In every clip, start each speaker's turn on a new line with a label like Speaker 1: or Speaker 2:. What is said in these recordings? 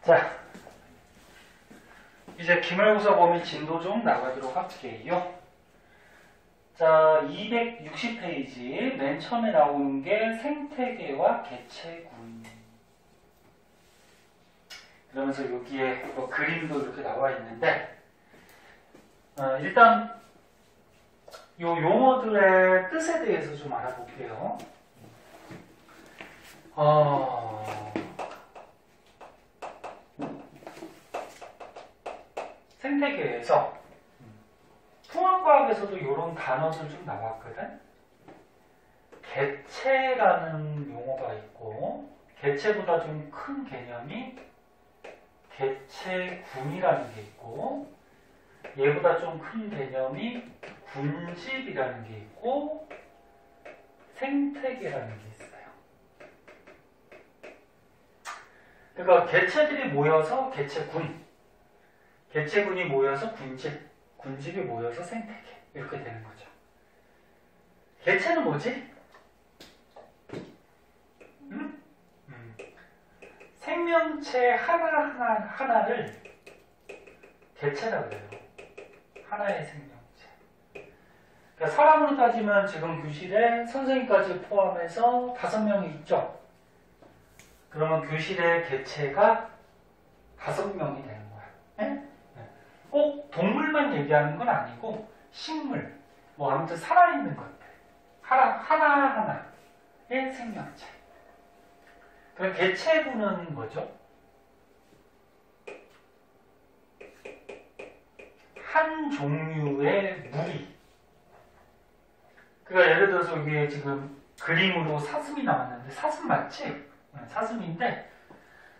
Speaker 1: 자, 이제 기말고사 범위 진도 좀 나가도록 할게요. 자, 260페이지 맨 처음에 나오는 게 생태계와 개체군. 그러면서 여기에 뭐 그림도 이렇게 나와 있는데, 일단 요 용어들의 뜻에 대해서 좀 알아볼게요. 생태계에서 풍학과학에서도 이런 단어들 좀 나왔거든. 개체라는 용어가 있고, 개체보다 좀 큰 개념이 개체군이라는 게 있고, 얘보다 좀 큰 개념이 군집이라는 게 있고, 생태계라는 게 있어요. 그러니까 개체들이 모여서 개체군, 개체군이 모여서 군집, 군집이 모여서 생태계, 이렇게 되는 거죠. 개체는 뭐지? 생명체 하나를 개체라고 해요. 하나의 생명체. 그러니까 사람으로 따지면 지금 교실에 선생님까지 포함해서 5명이 있죠. 그러면 교실의 개체가 5명이 되는 거야. 네? 꼭 동물만 얘기하는 건 아니고 식물, 뭐 아무튼 살아있는 것들 하나하나의 생명체. 그럼 개체군은 뭐죠? 한 종류의 무리. 그러니까 예를 들어서 여기에 지금 그림으로 사슴이 나왔는데 사슴 맞지? 사슴인데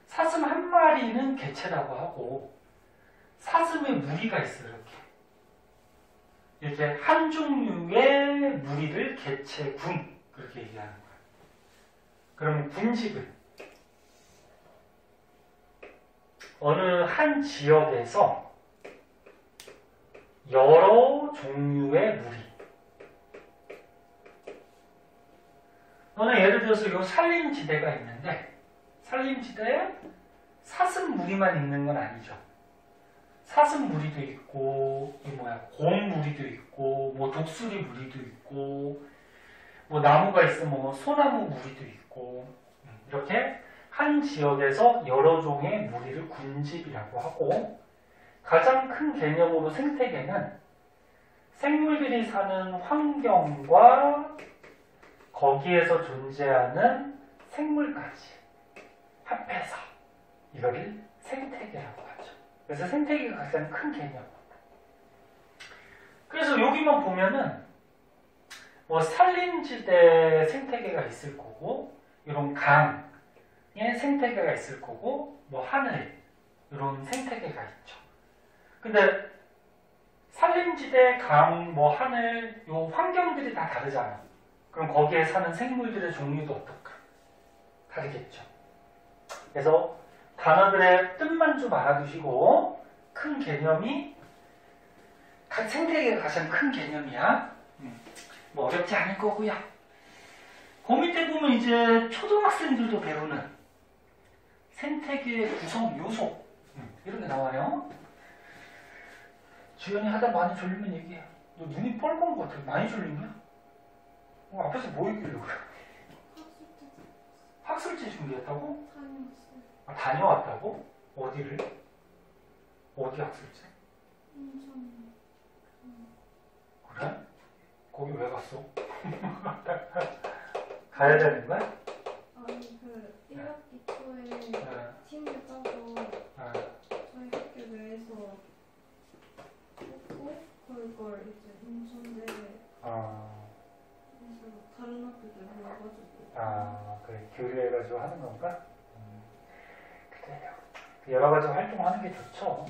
Speaker 1: 사슴 한 마리는 개체라고 하고 사슴의 무리가 있어요. 이렇게 한 종류의 무리를 개체군 그렇게 얘기하는 거예요. 그러면 군집은 어느 한 지역에서 여러 종류의 무리. 너는 예를 들어서 이 산림지대가 있는데 산림지대에 사슴 무리만 있는 건 아니죠. 사슴 무리도 있고, 곰 무리도 있고, 뭐 독수리 무리도 있고, 뭐 나무가 있으면 뭐 소나무 무리도 있고, 이렇게 한 지역에서 여러 종의 무리를 군집이라고 하고, 가장 큰 개념으로 생태계는 생물들이 사는 환경과 거기에서 존재하는 생물까지 합해서 이거를 생태계라고 하죠. 그래서 생태계가 가장 큰 개념. 그래서 여기만 보면은 뭐 산림지대 생태계가 있을 거고, 이런 강의 생태계가 있을 거고, 뭐 하늘 이런 생태계가 있죠. 근데 산림지대, 강, 뭐 하늘 요 환경들이 다 다르잖아. 그럼 거기에 사는 생물들의 종류도 어떨까? 다르겠죠. 그래서 단어들의 뜻만 좀 알아두시고 큰 개념이 각 생태계가 가장 큰 개념이야. 뭐 어렵지 않을 거고요. 그 밑에 보면 이제 초등학생들도 배우는 생태계의 구성 요소 이런 게 나와요. 주연이 하다 많이 졸리면 얘기해. 너 눈이 뻘건 것 같아. 많이 졸리냐? 앞에서 뭐 얘기하려고 그래? 학술지 준비했다고? 아, 다녀왔다고? 어디를? 어디 학술지? 그래? 거기 왜 갔어? 가야 되는 거야?
Speaker 2: 아니 그 1학기 초에 팀을 따서 저희 학교 내에서 뽑고 그걸 이제 인천대에 그래서 다른 학교들 모아가지고
Speaker 1: 그래 교류해가지고 하는 건가? 그래요. 여러 가지 활동하는 게 좋죠.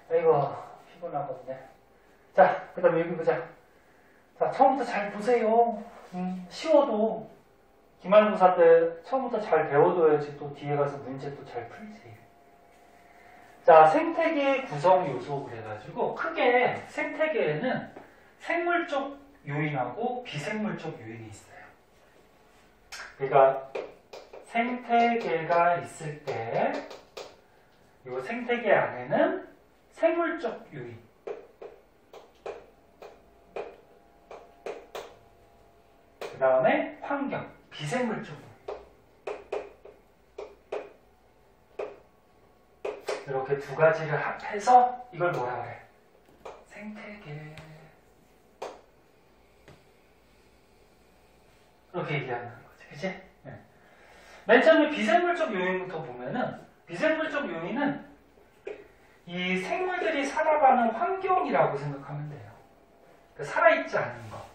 Speaker 1: 아이고 피곤하겠네. 자, 그 다음에 여기 보자. 자, 처음부터 잘 보세요. 쉬워도 기말고사 때 처음부터 잘 배워둬야지 또 뒤에 가서 문제 또 잘 풀지. 자, 생태계 구성 요소 그래가지고 크게 생태계에는 생물적 요인하고 비생물적 요인이 있어요. 그러니까 생태계가 있을 때 이 생태계 안에는 생물적 요인, 그 다음에 환경, 비생물적 요인. 이렇게 두 가지를 합해서 이걸 뭐라 그래? 생태계. 이렇게 얘기하는 거지, 그치? 네. 맨 처음에 비생물적 요인부터 보면은, 비생물적 요인은 이 생물들이 살아가는 환경이라고 생각하면 돼요. 그러니까 살아있지 않은 거.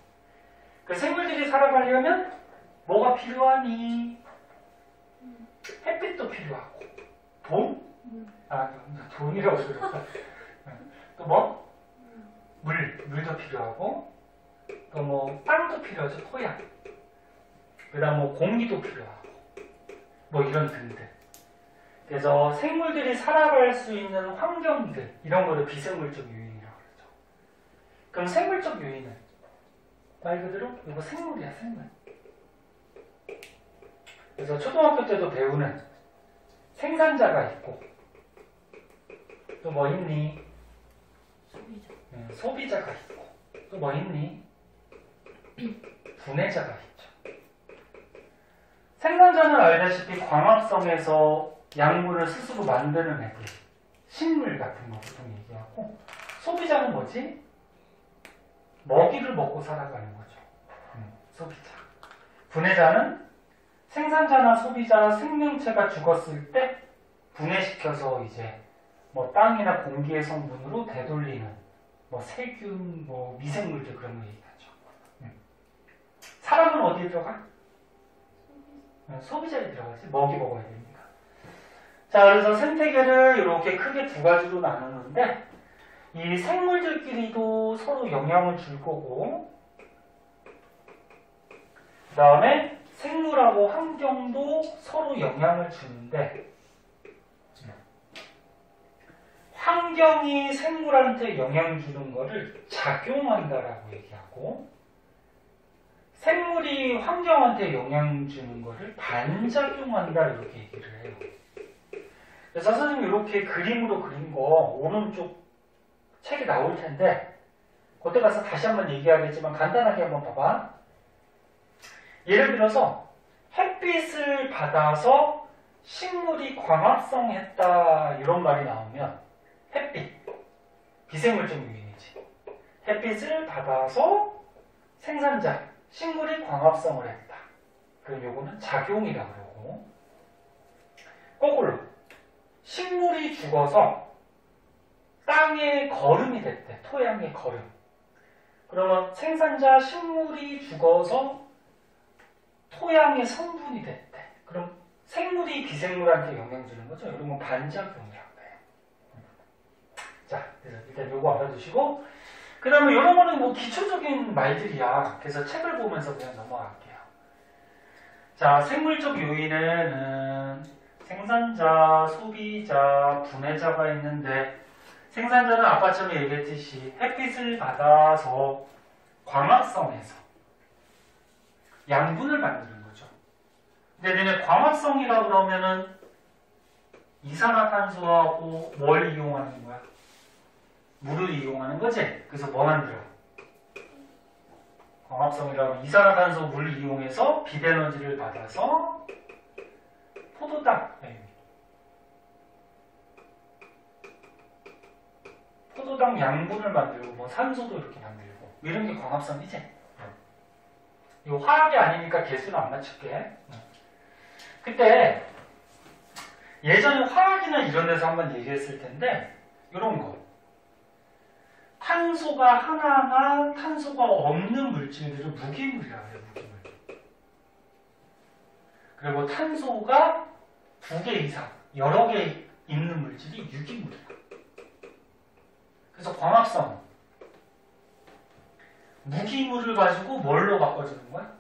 Speaker 1: 그 생물들이 살아가려면 뭐가 필요하니? 햇빛도 필요하고, 돈? 돈이라고 그랬어. 또 뭐? 물도 필요하고, 또 뭐 땅도 필요하죠, 토양. 그 다음 뭐 공기도 필요하고, 뭐 이런 등등. 그래서 생물들이 살아갈 수 있는 환경들, 이런 거를 비생물적 요인이라고 그러죠. 그럼 생물적 요인은 말 그대로 이거 생물이야, 생물. 그래서 초등학교 때도 배우는 생산자가 있고, 또 뭐 있니? 소비자가 있고, 또 뭐 있니? 분해자가 있죠. 생산자는 알다시피 광합성에서 양분을 스스로 만드는 애들, 식물 같은 거 보통 얘기하고, 소비자는 뭐지? 먹이를 먹고 살아가는 거죠. 소비자. 분해자는 생산자나 소비자 생명체가 죽었을 때 분해시켜서 이제 뭐 땅이나 공기의 성분으로 되돌리는 뭐 세균, 뭐 미생물들 그런 거 얘기하죠. 사람은 어디에 들어가? 소비자에 들어가지. 먹이 먹어야 되니까. 자, 그래서 생태계를 이렇게 크게 두 가지로 나누는데, 이 생물들끼리도 서로 영향을 줄 거고, 그 다음에 생물하고 환경도 서로 영향을 주는데, 환경이 생물한테 영향 주는 거를 작용한다라고 얘기하고, 생물이 환경한테 영향 주는 거를 반작용한다 이렇게 얘기를 해요. 그래서 선생님 이렇게 그림으로 그린 거 오른쪽 책에 나올 텐데, 그때 가서 다시 한번 얘기하겠지만 간단하게 한번 봐봐. 예를 들어서 햇빛을 받아서 식물이 광합성했다 이런 말이 나오면, 햇빛, 비생물적 요인이지. 햇빛을 받아서 생산자, 식물이 광합성을 했다. 그럼 요거는 작용이라고 그러고, 거꾸로 식물이 죽어서 땅의 거름이 됐대. 토양의 거름. 그러면 생산자 식물이 죽어서 토양의 성분이 됐대. 그럼 생물이 비생물한테 영향 주는 거죠. 이런 건 반작용이라고 해요. 자, 그래서 일단 요거 알아두시고, 그 다음에 이런 거는 뭐 기초적인 말들이야. 그래서 책을 보면서 그냥 넘어갈게요. 자, 생물적 요인은 생산자, 소비자, 분해자가 있는데, 생산자는 아까처럼 얘기했듯이 햇빛을 받아서 광합성해서 양분을 만드는 거죠. 근데 너네 광합성이라고 그러면은 이산화탄소하고 뭘 이용하는 거야? 물을 이용하는 거지? 그래서 뭐 만들어? 광합성이라고 이산화탄소 물을 이용해서 빛에너지를 받아서 포도당 양분을 만들고 뭐 산소도 이렇게 만들고 이런 게 광합성이지? 이거 화학이 아니니까 개수는 안 맞출게. 그때 예전에 화학이나 이런 데서 한번 얘기했을 텐데, 이런 거 탄소가 하나나 탄소가 없는 물질들을 무기물이라고 해요. 무기물. 그리고 탄소가 2개 이상 여러 개 있는 물질이 유기물이야. 그래서 광합성 무기물을 가지고 뭘로 바꿔주는 거야?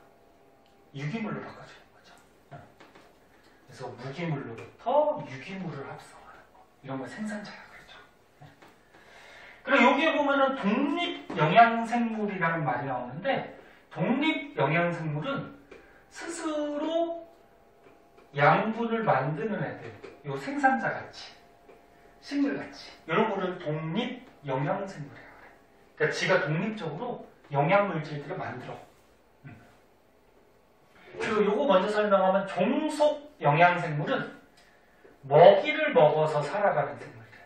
Speaker 1: 유기물로 바꿔주는 거죠. 그래서 무기물로부터 유기물을 합성하는 거. 이런 걸 생산자라 그러죠. 그리고 여기에 보면은 독립영양생물이라는 말이 나오는데, 독립영양생물은 스스로 양분을 만드는 애들, 요 생산자 같이. 식물같이. 이런 거를 독립 영양생물이라고 그래. 그러니까 지가 독립적으로 영양물질들을 만들어. 그리고 요거 먼저 설명하면 종속 영양생물은 먹이를 먹어서 살아가는 생물이래.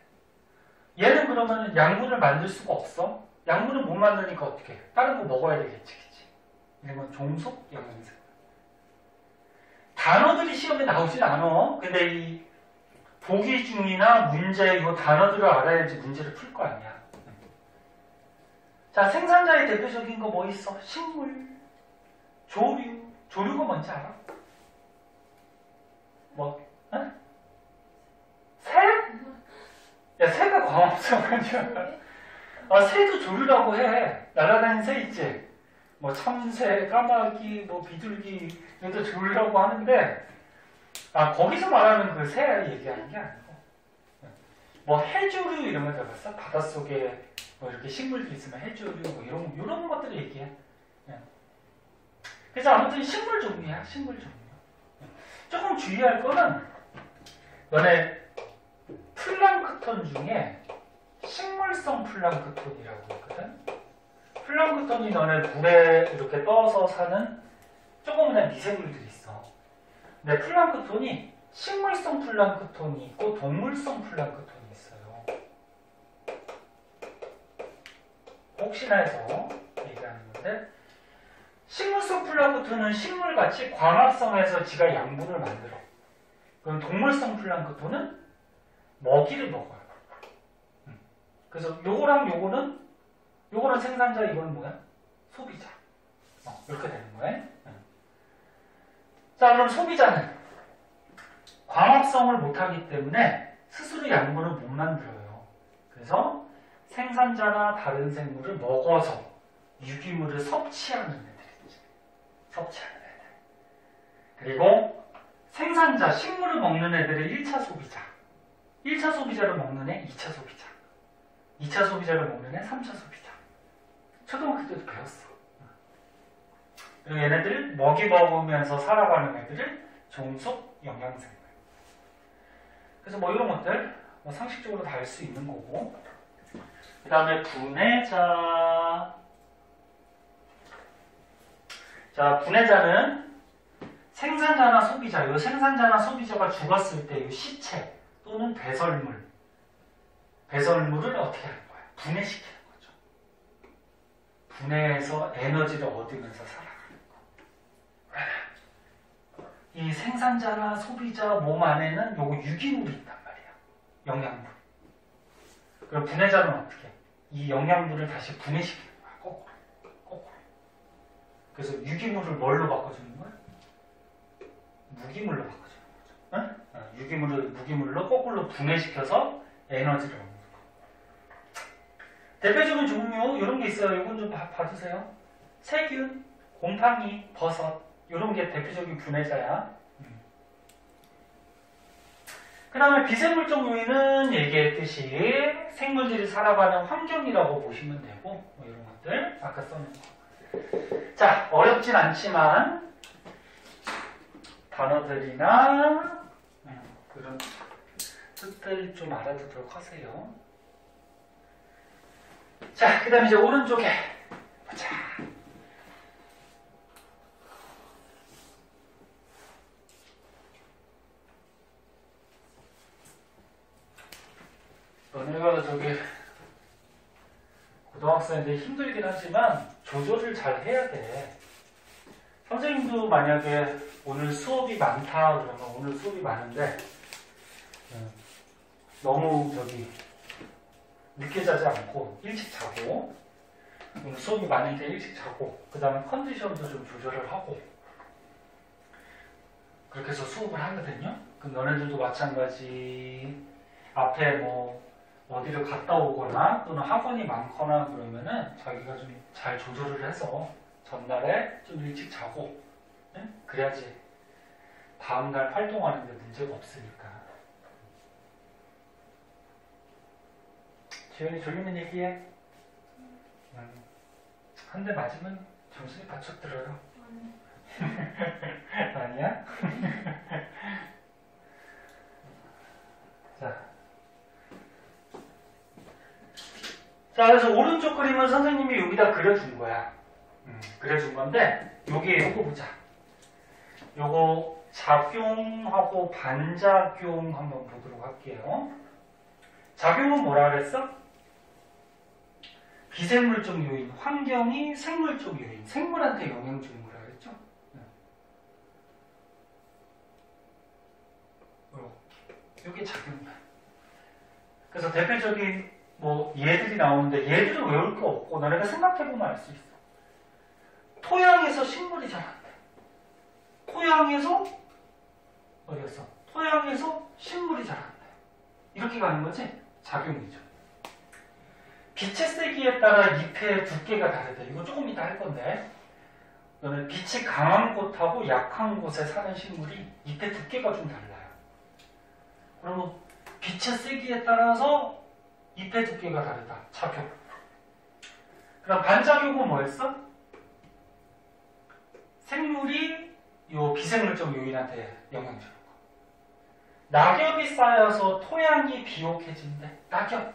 Speaker 1: 얘는 그러면 양분을 만들 수가 없어? 양분을 못 만드니까 어떻게 해? 다른 거 먹어야 되겠지, 그치? 이런 건 종속 영양생물. 단어들이 시험에 나오진 않아. 근데 이 보기 중이나 문제, 이 단어들을 알아야지 문제를 풀 거 아니야. 자, 생산자의 대표적인 거 뭐 있어? 식물, 조류. 조류가 뭔지 알아? 뭐, 응? 새? 야, 새가 광합성 아니야? 아, 새도 조류라고 해. 날아다니는 새 있지? 뭐, 참새, 까마귀, 뭐, 비둘기, 이것도 조류라고 하는데, 아, 거기서 말하는 그 새 얘기하는 게 아니고, 뭐, 해조류 이런 거 들어봤어? 바닷속에 뭐, 이렇게 식물들 있으면 해조류, 뭐, 이런 것들을 얘기해. 그래서 아무튼 식물 종류야, 식물 종류. 조금 주의할 거는, 너네 플랑크톤 중에 식물성 플랑크톤이라고 있거든? 플랑크톤이 너네 물에 이렇게 떠서 사는 조그만한 미생물들이 있어. 근데 플랑크톤이 식물성 플랑크톤이 있고 동물성 플랑크톤이 있어요. 혹시나 해서 얘기하는 건데, 식물성 플랑크톤은 식물같이 광합성에서 지가 양분을 만들어. 그럼 동물성 플랑크톤은 먹이를 먹어요. 그래서 요거랑 요거는 생산자, 이거는 뭐야? 소비자. 이렇게 되는 거예요. 자, 그럼 소비자는 광합성을 못하기 때문에 스스로 양분을 못 만들어요. 그래서 생산자나 다른 생물을 먹어서 유기물을 섭취하는 애들이지. 섭취하는 애들. 그리고 생산자, 식물을 먹는 애들의 1차 소비자. 1차 소비자를 먹는 애 2차 소비자. 2차 소비자를 먹는 애 3차 소비자. 초등학교 때도 배웠어. 그리고 얘네들 먹이 먹으면서 살아가는 애들을 종속 영양생물. 그래서 뭐 이런 것들 뭐 상식적으로 다 알 수 있는 거고. 그 다음에 분해자. 자, 분해자는 생산자나 소비자, 이 생산자나 소비자가 죽었을 때 이 시체 또는 배설물을 어떻게 하는 거야? 분해시키는 거죠. 분해해서 에너지를 얻으면서 살아가는 거. 이 생산자나 소비자 몸 안에는 요거 유기물이 있단 말이야. 영양분. 그럼 분해자는 어떻게 해? 이 영양분을 다시 분해시키는 거야. 거꾸로. 그래서 유기물을 뭘로 바꿔주는 거야? 무기물로 바꿔주는 거죠. 응? 유기물을 무기물로 거꾸로 분해시켜서 에너지를 얻는 거. 대표적인 종류 이런 게 있어요. 이건 좀 봐주세요. 세균, 곰팡이, 버섯 이런 게 대표적인 분해자야. 그 다음에 비생물적 요인은 얘기했듯이 생물들이 살아가는 환경이라고 보시면 되고 뭐 이런 것들 아까 써놓은 거. 자, 어렵진 않지만 단어들이나 그런 뜻들 좀 알아두도록 하세요. 자, 그 다음에 이제 오른쪽에 보자. 너네가 저기 고등학생인데 힘들긴 하지만 조절을 잘 해야 돼. 선생님도 만약에 오늘 수업이 많다 그러면 오늘 수업이 많은데 너무 저기 늦게 자지 않고 일찍 자고 오늘 수업이 많으니까 일찍 자고 그 다음에 컨디션도 좀 조절을 하고 그렇게 해서 수업을 하거든요. 그럼 너네들도 마찬가지. 앞에 뭐 어디를 갔다 오거나 또는 학원이 많거나 그러면은 자기가 좀 잘 조절을 해서 전날에 좀 일찍 자고 그래야지 다음날 활동하는데 문제가 없으니까. 지현이 졸리면 얘기해. 한 대 맞으면 정신이 바짝 들어요. 아니야? 자, 자, 그래서 오른쪽 그림은 선생님이 여기다 그려준 거야. 그려준 건데, 요거 보자. 요거 작용하고 반작용 한번 보도록 할게요. 작용은 뭐라 그랬어? 비생물적 요인, 환경이 생물적 요인, 생물한테 영향 주는 거라 그랬죠? 이게 작용이야. 그래서 대표적인 뭐 얘들이 나오는데 얘들은 외울 거 없고 너네가 생각해보면 알 수 있어. 토양에서 식물이 자란대. 토양에서 어디였어? 토양에서 식물이 자란대. 이렇게 가는 거지? 작용이죠. 빛의 세기에 따라 잎의 두께가 다르대. 이거 조금 이따 할 건데 너는 빛이 강한 곳하고 약한 곳에 사는 식물이 잎의 두께가 좀 달라요. 그러면 빛의 세기에 따라서 잎의 두께가 다르다. 작용. 그럼 반작용은 뭐였어? 생물이 요 비생물적 요인한테 영향 주는 거. 낙엽이 쌓여서 토양이 비옥해진대. 낙엽.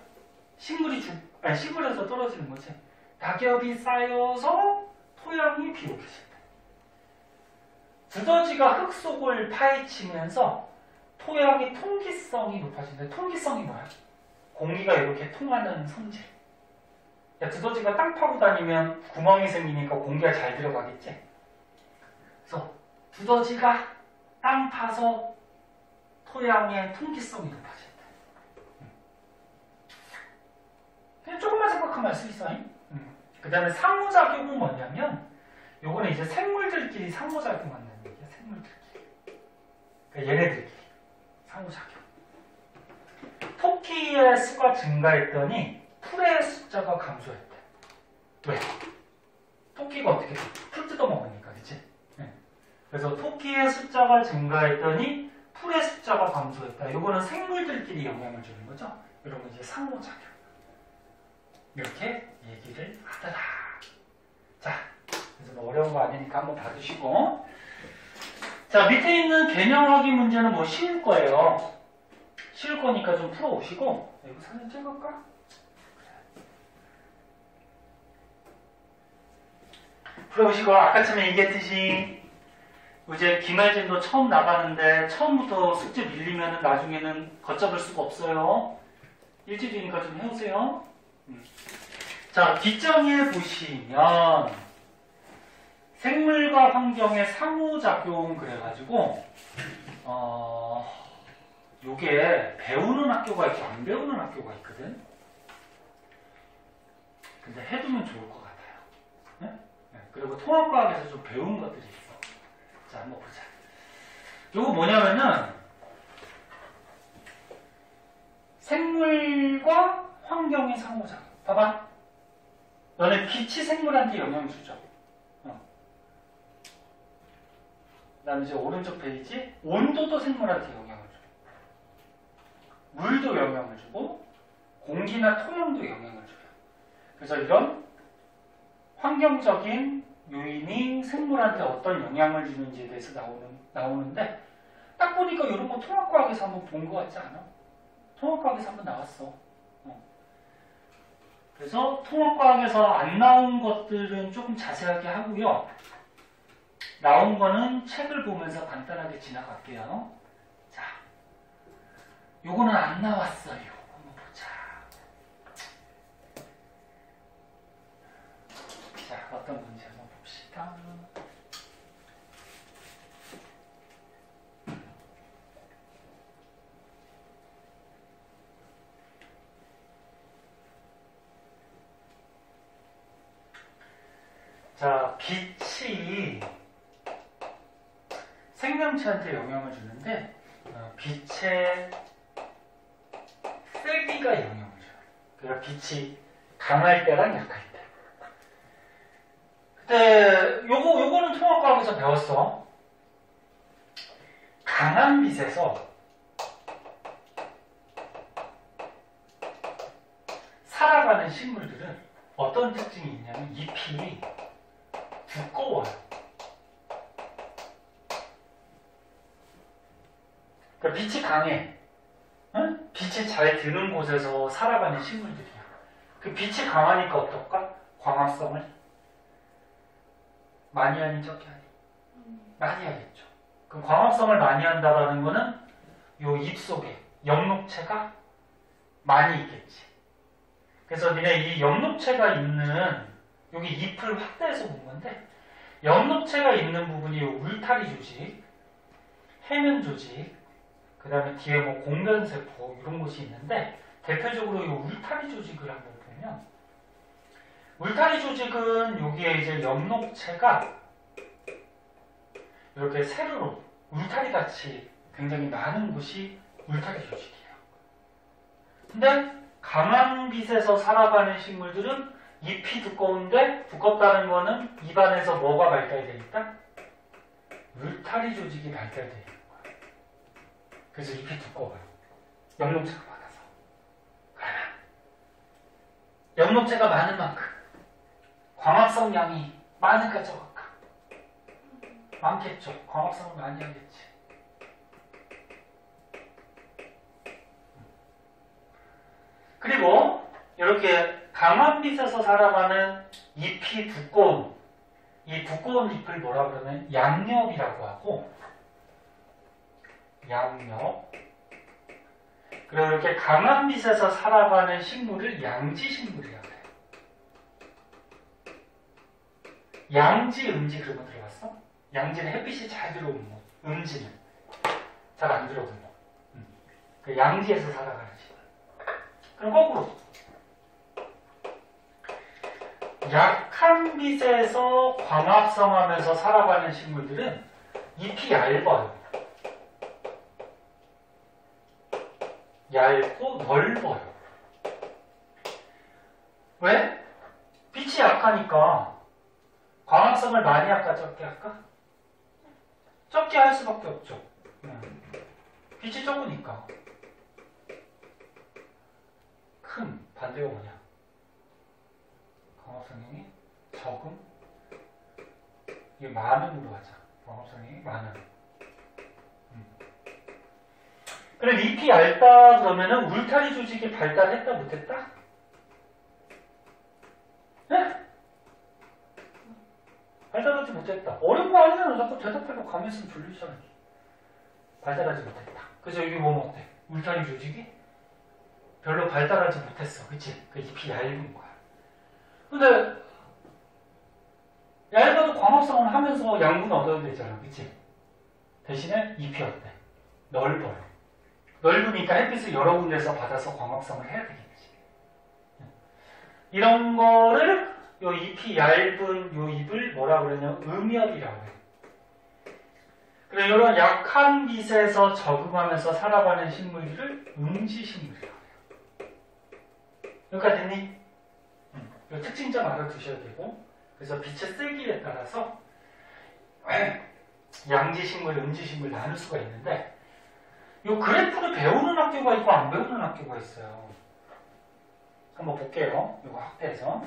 Speaker 1: 식물에서 떨어지는 거지. 낙엽이 쌓여서 토양이 비옥해진대. 두더지가 흙 속을 파헤치면서 토양의 통기성이 높아진대. 통기성이 뭐야? 공기가 이렇게 통하는 성질. 야, 두더지가 땅 파고 다니면 구멍이 생기니까 공기가 잘 들어가겠지? 그래서 두더지가 땅 파서 토양의 통기성이 높아진대. 그냥 조금만 생각하면 알 수 있어. 그 다음에 상호작용은 뭐냐면 요거는 이제 생물들끼리 상호작용한다는 얘기야. 생물들끼리. 그러니까 얘네들끼리 상호작용. 토끼의 수가 증가했더니 풀의 숫자가 감소했대. 왜? 토끼가 어떻게 돼? 풀 뜯어먹으니까, 그치? 네. 그래서 토끼의 숫자가 증가했더니 풀의 숫자가 감소했다. 이거는 생물들끼리 영향을 주는 거죠? 이런 거 이제 상호작용. 이렇게 얘기를 하더라. 자, 그래서 뭐 어려운 거 아니니까 한번 봐두시고. 자, 밑에 있는 개념 확인 문제는 뭐 쉬울 거예요. 쉬울 거니까 좀 풀어오시고. 이거 사진 찍을까? 풀어보시고, 아까쯤에 얘기했듯이, 이제 기말진도 처음 나가는데, 처음부터 숙제 밀리면 나중에는 걷잡을 수가 없어요. 일주일이니까 좀 해오세요. 자, 뒷장에 보시면, 생물과 환경의 상호작용 그래가지고, 요게 배우는 학교가 있고 안 배우는 학교가 있거든. 근데 해두면 좋을 것 같아요. 네? 네. 그리고 통합과학에서 좀 배운 것들이 있어. 자, 한번 보자. 요거 뭐냐면은 생물과 환경의 상호작용. 봐봐. 너네 빛이 생물한테 영향을 주죠. 그 다음에 이제 오른쪽 페이지 온도도 생물한테 영향을 줘요. 물도 영향을 주고 공기나 토양도 영향을 줘요. 그래서 이런 환경적인 요인이 생물한테 어떤 영향을 주는지에 대해서 나오는데 딱 보니까 이런 거 통합과학에서 한번 본 것 같지 않아? 통합과학에서 한번 나왔어. 그래서 통합과학에서 안 나온 것들은 조금 자세하게 하고요. 나온 거는 책을 보면서 간단하게 지나갈게요. 자, 요거는 안 나왔어요. 한번 보자. 자, 어떤 건지 한번 봅시다. 자, 빛이 생명체한테 영향을 주는데 빛의 세기가 영향을 줘요. 그러니까 빛이 강할 때랑 약할 때. 근데 요거는 통합과학에서 배웠어. 강한 빛에서 살아가는 식물들은 어떤 특징이 있냐면 잎이 두꺼워요. 그러니까 빛이 강해. 응? 빛이 잘 드는 곳에서 살아가는 식물들이야. 그 빛이 강하니까 어떨까? 광합성을 많이 하니 적게 하니? 많이 하겠죠. 그럼 광합성을 많이 한다라는 거는 요 입 속에 염록체가 많이 있겠지. 그래서 니네 이 염록체가 있는 여기 잎을 확대해서 본 건데 염록체가 있는 부분이 요 울타리 조직, 해면 조직, 그 다음에 뒤에 뭐 공변세포 이런 곳이 있는데 대표적으로 이 울타리 조직을 한번 보면 울타리 조직은 여기에 이제 염록체가 이렇게 세로로 울타리 같이 굉장히 많은 곳이 울타리 조직이에요. 근데 강한 빛에서 살아가는 식물들은 잎이 두꺼운데 두껍다는 거는 입안에서 뭐가 발달되어 있다? 울타리 조직이 발달되어 있는 거예요. 그래서 잎이 두꺼워요. 염록체가 많아서. 그러면 염록체가 많은 만큼 광합성 양이 많을까 적을까? 많겠죠. 광합성을 많이 하겠지. 그리고 이렇게 강한 빛에서 살아가는 잎이 두꺼운 이 두꺼운 잎을 뭐라 그러면 양엽이라고 하고 양엽. 그리고 이렇게 강한 빛에서 살아가는 식물을 양지식물이라고 해요. 양지, 음지 그런 거 들어봤어? 양지는 햇빛이 잘 들어오는 곳, 음지는 잘 안 들어오는 곳. 그 양지에서 살아가는 식물. 그럼 거꾸로 약한 빛에서 광합성하면서 살아가는 식물들은 잎이 얇아요. 얇고 넓어요. 왜? 빛이 약하니까 광합성을 많이 할까 적게 할까? 적게 할 수밖에 없죠. 빛이 적으니까. 큰 반대가 뭐냐? 광합성량이 적음? 이게 많음으로 하자. 광합성량이 많음. 그럼 잎이 얇다 그러면은 울타리 조직이 발달했다 못했다? 네? 발달하지 못했다. 어려운 거 아니잖아. 자꾸 대답해도 가만히 있으면 졸리잖아. 발달하지 못했다. 그래서 여기 보면 어때? 울타리 조직이 별로 발달하지 못했어. 그치? 그 잎이 얇은 거야. 근데 얇아도 광합성을 하면서 양분을 얻어야 되잖아. 그치? 대신에 잎이 어때? 넓어요. 넓으니까 햇빛을 여러 군데서 받아서 광합성을 해야 되겠지. 이런 거를 요 잎이 얇은 요 잎을 뭐라 그러냐면 음엽이라고 해요. 그리고 이런 약한 빛에서 적응하면서 살아가는 식물들을 음지식물이라고 해요. 여기까지 됐니? 이 특징점 알아두셔야 되고, 그래서 빛의 세기에 따라서 양지식물, 음지식물 나눌 수가 있는데 이 그래프를 배우는 학교가 있고 안 배우는 학교가 있어요. 한번 볼게요. 이거 확대해서.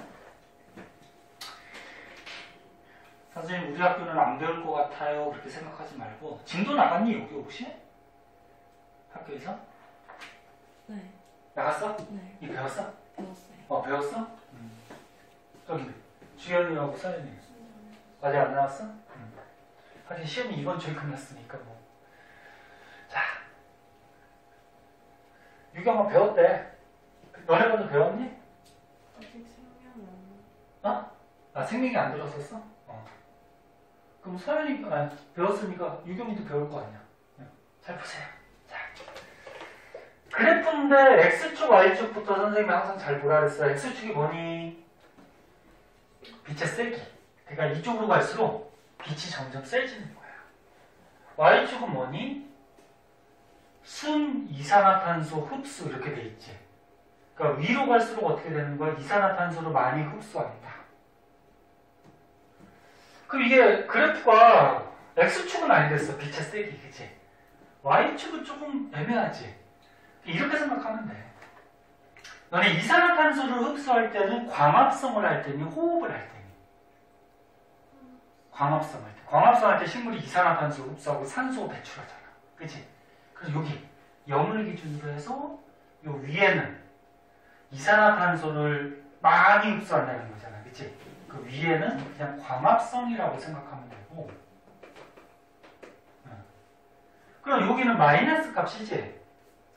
Speaker 1: 선생님 우리 학교는 안 배울 것 같아요. 그렇게 생각하지 말고. 진도 나갔니 여기 혹시? 학교에서?
Speaker 2: 네.
Speaker 1: 나갔어?
Speaker 2: 네.
Speaker 1: 이 배웠어?
Speaker 2: 배웠어요.
Speaker 1: 배웠어? 저기 주연이하고 서연이 아직 안 나왔어? 하긴 시험이 이번 주에 끝났으니까 뭐. 자, 유경아 배웠대. 너네들도 배웠니?
Speaker 2: 아직 생명은
Speaker 1: 생명이 안 들었었어? 그럼 서연이 배웠으니까 유경이도 배울 거 아니야. 잘 보세요. 자, 그래프인데 X축, Y축부터 선생님이 항상 잘 보라 그랬어요. X축이 뭐니? 빛의 세기. 그러니까 이쪽으로 갈수록 빛이 점점 세지는 거야. Y축은 뭐니? 순 이산화탄소 흡수 이렇게 돼 있지. 그러니까 위로 갈수록 어떻게 되는 거야? 이산화탄소를 많이 흡수한다. 그럼 이게 그래프가 X축은 아니겠어. 빛의 세기, 그치? Y축은 조금 애매하지. 이렇게 생각하면 돼. 너네 이산화탄소를 흡수할 때는 광합성을 할 때니 호흡을 할 때니? 광합성 할 때. 광합성 할 때 식물이 이산화탄소 흡수하고 산소 배출하잖아. 그치? 그래서 여기 염을 기준으로 해서 요 위에는 이산화탄소를 많이 흡수한다는 거잖아. 그치? 그 위에는 그냥 광합성이라고 생각하면 되고, 그럼 여기는 마이너스 값이지?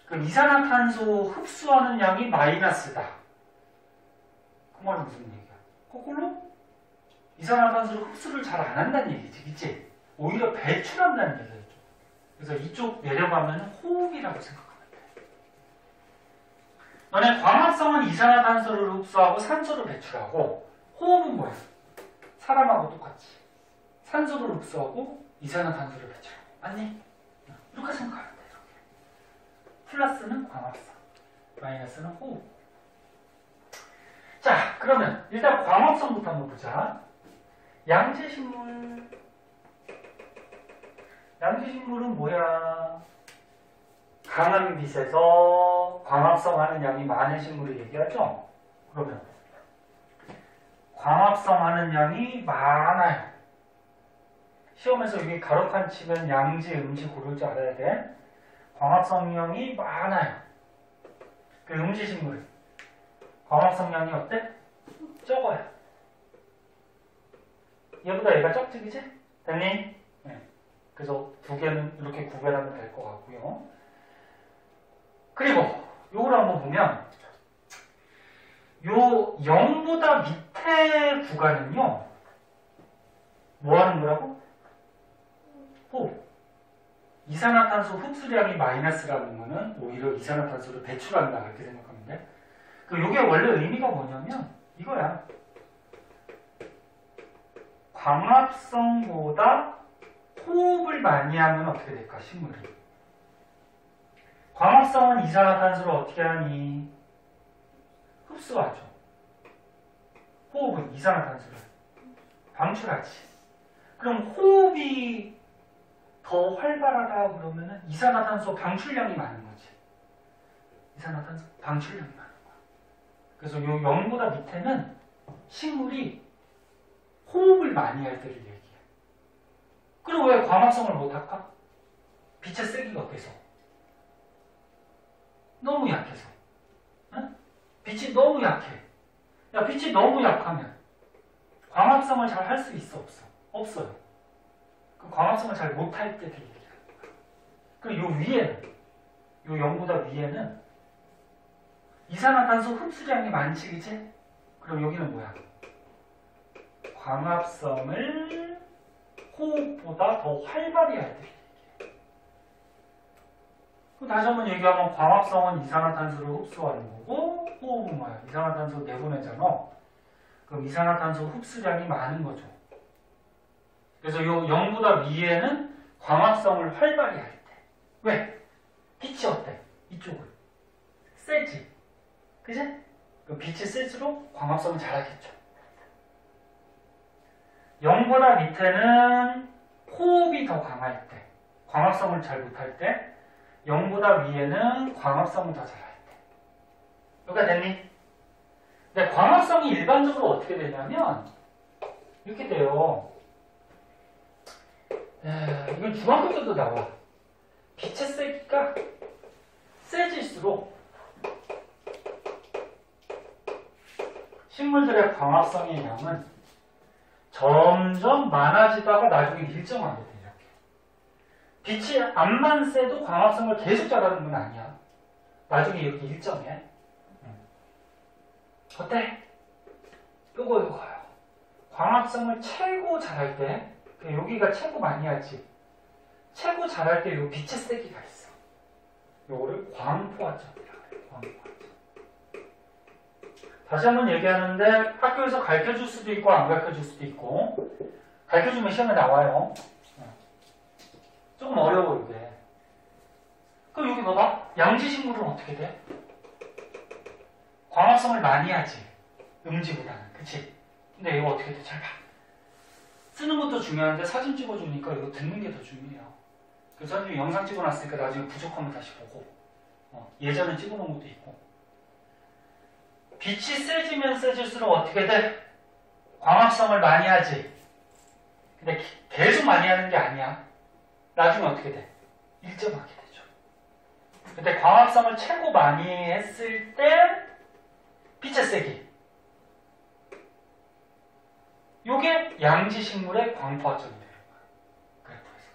Speaker 1: 그럼 이산화탄소 흡수하는 양이 마이너스다. 그 말은 무슨 얘기야? 거꾸로 이산화탄소를 흡수를 잘 안 한다는 얘기지. 그치? 오히려 배출한다는 얘기죠. 그래서 이쪽 내려가면 호흡이라고 생각하면 돼. 너네 광합성은 이산화탄소를 흡수하고 산소를 배출하고, 호흡은 뭐야? 사람하고 똑같이 산소를 흡수하고 이산화탄소를 배출하고. 맞니? 이렇게 생각하면 돼. 이렇게. 플러스는 광합성, 마이너스는 호흡. 자, 그러면 일단 광합성부터 한번 보자. 양지식물. 양지식물은 뭐야? 강한 빛에서 광합성하는 양이 많은 식물을 얘기하죠? 그러면 광합성하는 양이 많아요. 시험에서 여기 가로칸 치면 양지, 음지 고를 줄 알아야 돼. 광합성량이 많아요. 그 음지식물 광합성량이 어때? 적어요. 얘보다 얘가 적지, 그치? 됐니? 네. 그래서 두 개는 이렇게 구별하면 될 것 같고요. 그리고 요걸 한번 보면 요 0보다 밑에 구간은요, 뭐 하는 거라고? 호흡. 이산화탄소 흡수량이 마이너스라는 거는 오히려 이산화탄소를 배출한다, 그렇게 생각하면 돼. 요게 원래 의미가 뭐냐면 이거야. 광합성보다 호흡을 많이 하면 어떻게 될까, 식물이? 광합성은 이산화탄소를 어떻게 하니? 흡수하죠. 호흡은 이산화탄소를 방출하지. 그럼 호흡이 더 활발하다 그러면은 이산화탄소 방출량이 많은 거지. 이산화탄소 방출량이 많은 거야. 그래서 요 0보다 밑에는 식물이 호흡을 많이 할 때를 얘기해. 그리고 왜 광합성을 못할까? 빛의 세기가 어때서? 너무 약해서. 응? 빛이 너무 약해. 야, 빛이 너무 약하면 광합성을 잘 할 수 있어, 없어? 없어요. 그 광합성을 잘 못할 때들 얘기하는 거야. 그리고 요 위에는, 요 0보다 위에는 이산화탄소 흡수량이 많지, 그치? 그럼 여기는 뭐야? 광합성을 호흡보다 더 활발히 할 때. 다시 한번 얘기하면 광합성은 이산화탄소를 흡수하는 거고, 호흡은 뭐야? 이산화탄소 내보내잖아. 그럼 이산화탄소 흡수량이 많은 거죠. 그래서 요 0보다 위에는 광합성을 활발히 할 때. 왜? 빛이 어때? 이쪽은 세지. 그지? 그 빛이 세질수록 광합성을 잘하겠죠. 0보다 밑에는 호흡이 더 강할 때, 광합성을 잘 못할 때, 0보다 위에는 광합성을 더 잘할 때. 여기가 됐니? 근데 광합성이 일반적으로 어떻게 되냐면 이렇게 돼요. 이건 중학교 때도 나와. 빛의 세기가 세질수록 식물들의 광합성의 양은 점점 많아지다가 나중에 일정하게 돼. 이렇게. 빛이 암만 세도 광합성을 계속 잘하는 건 아니야. 나중에 이렇게 일정해. 어때? 요거요. 광합성을 최고 잘할 때, 여기가 최고 많이 하지. 최고 잘할 때 요 빛의 세기가 있어. 요거를 광포화점이라고 해요. 광포화점. 다시 한번 얘기하는데 학교에서 가르쳐줄 수도 있고 안 가르쳐줄 수도 있고, 가르쳐주면 시험에 나와요. 조금 어려워 이게. 그럼 여기 봐봐. 양지식물은 어떻게 돼? 광합성을 많이 하지. 음지보다는. 그치? 근데 이거 어떻게 돼? 잘 봐. 쓰는 것도 중요한데 사진 찍어주니까 이거 듣는 게 더 중요해요. 그래서 선생님이 영상 찍어놨으니까 나중에 부족하면 다시 보고, 예전에 찍어놓은 것도 있고. 빛이 세지면 세질수록 어떻게 돼? 광합성을 많이 하지. 근데 계속 많이 하는 게 아니야. 나중에 어떻게 돼? 일정하게 되죠. 근데 광합성을 최고 많이 했을 때 빛의 세기. 요게 양지식물의 광포화점이 되는 거예요. 그래프에서.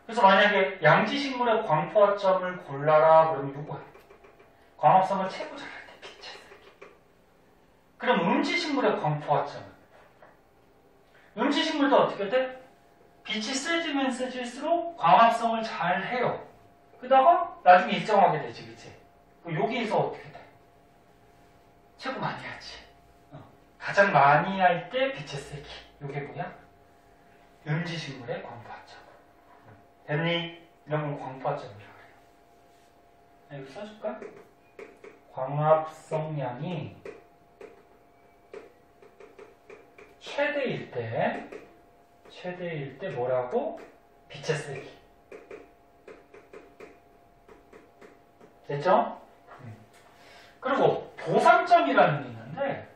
Speaker 1: 그래서 만약에 양지식물의 광포화점을 골라라 그러면 요거예요. 광합성을 최고 잘할 때 빛의 세기. 그럼 음지식물의 광포화점은? 음지식물도 어떻게 돼? 빛이 세지면 세질수록 광합성을 잘 해요. 그러다가 나중에 일정하게 되지, 그치? 여기에서 어떻게 돼? 최고 많이 하지. 가장 많이 할 때 빛의 세기. 이게 뭐야? 음지식물의 광포화점. 됐니? 이런 건 광포화점이라고 해요. 여기 써줄까? 광합성량이 최대일 때 뭐라고? 빛의 세기. 됐죠? 그리고 보상점이라는 게 있는데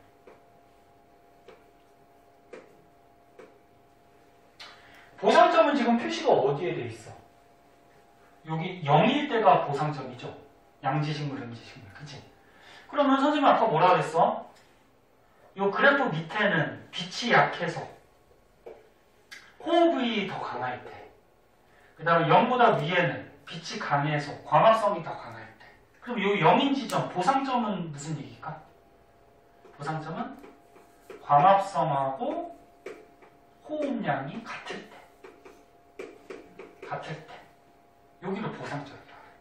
Speaker 1: 보상점은 지금 표시가 어디에 돼 있어? 여기 0일 때가 보상점이죠. 양지식물, 음지식물. 그치? 그러면 선생님 아까 뭐라 그랬어? 요 그래프 밑에는 빛이 약해서 호흡이 더 강할 때, 그 다음에 0보다 위에는 빛이 강해서 광합성이 더 강할 때. 그럼 요 0인 지점, 보상점은 무슨 얘기일까? 보상점은 광합성하고 호흡량이 같을 때. 여기를 보상점이라고 해요.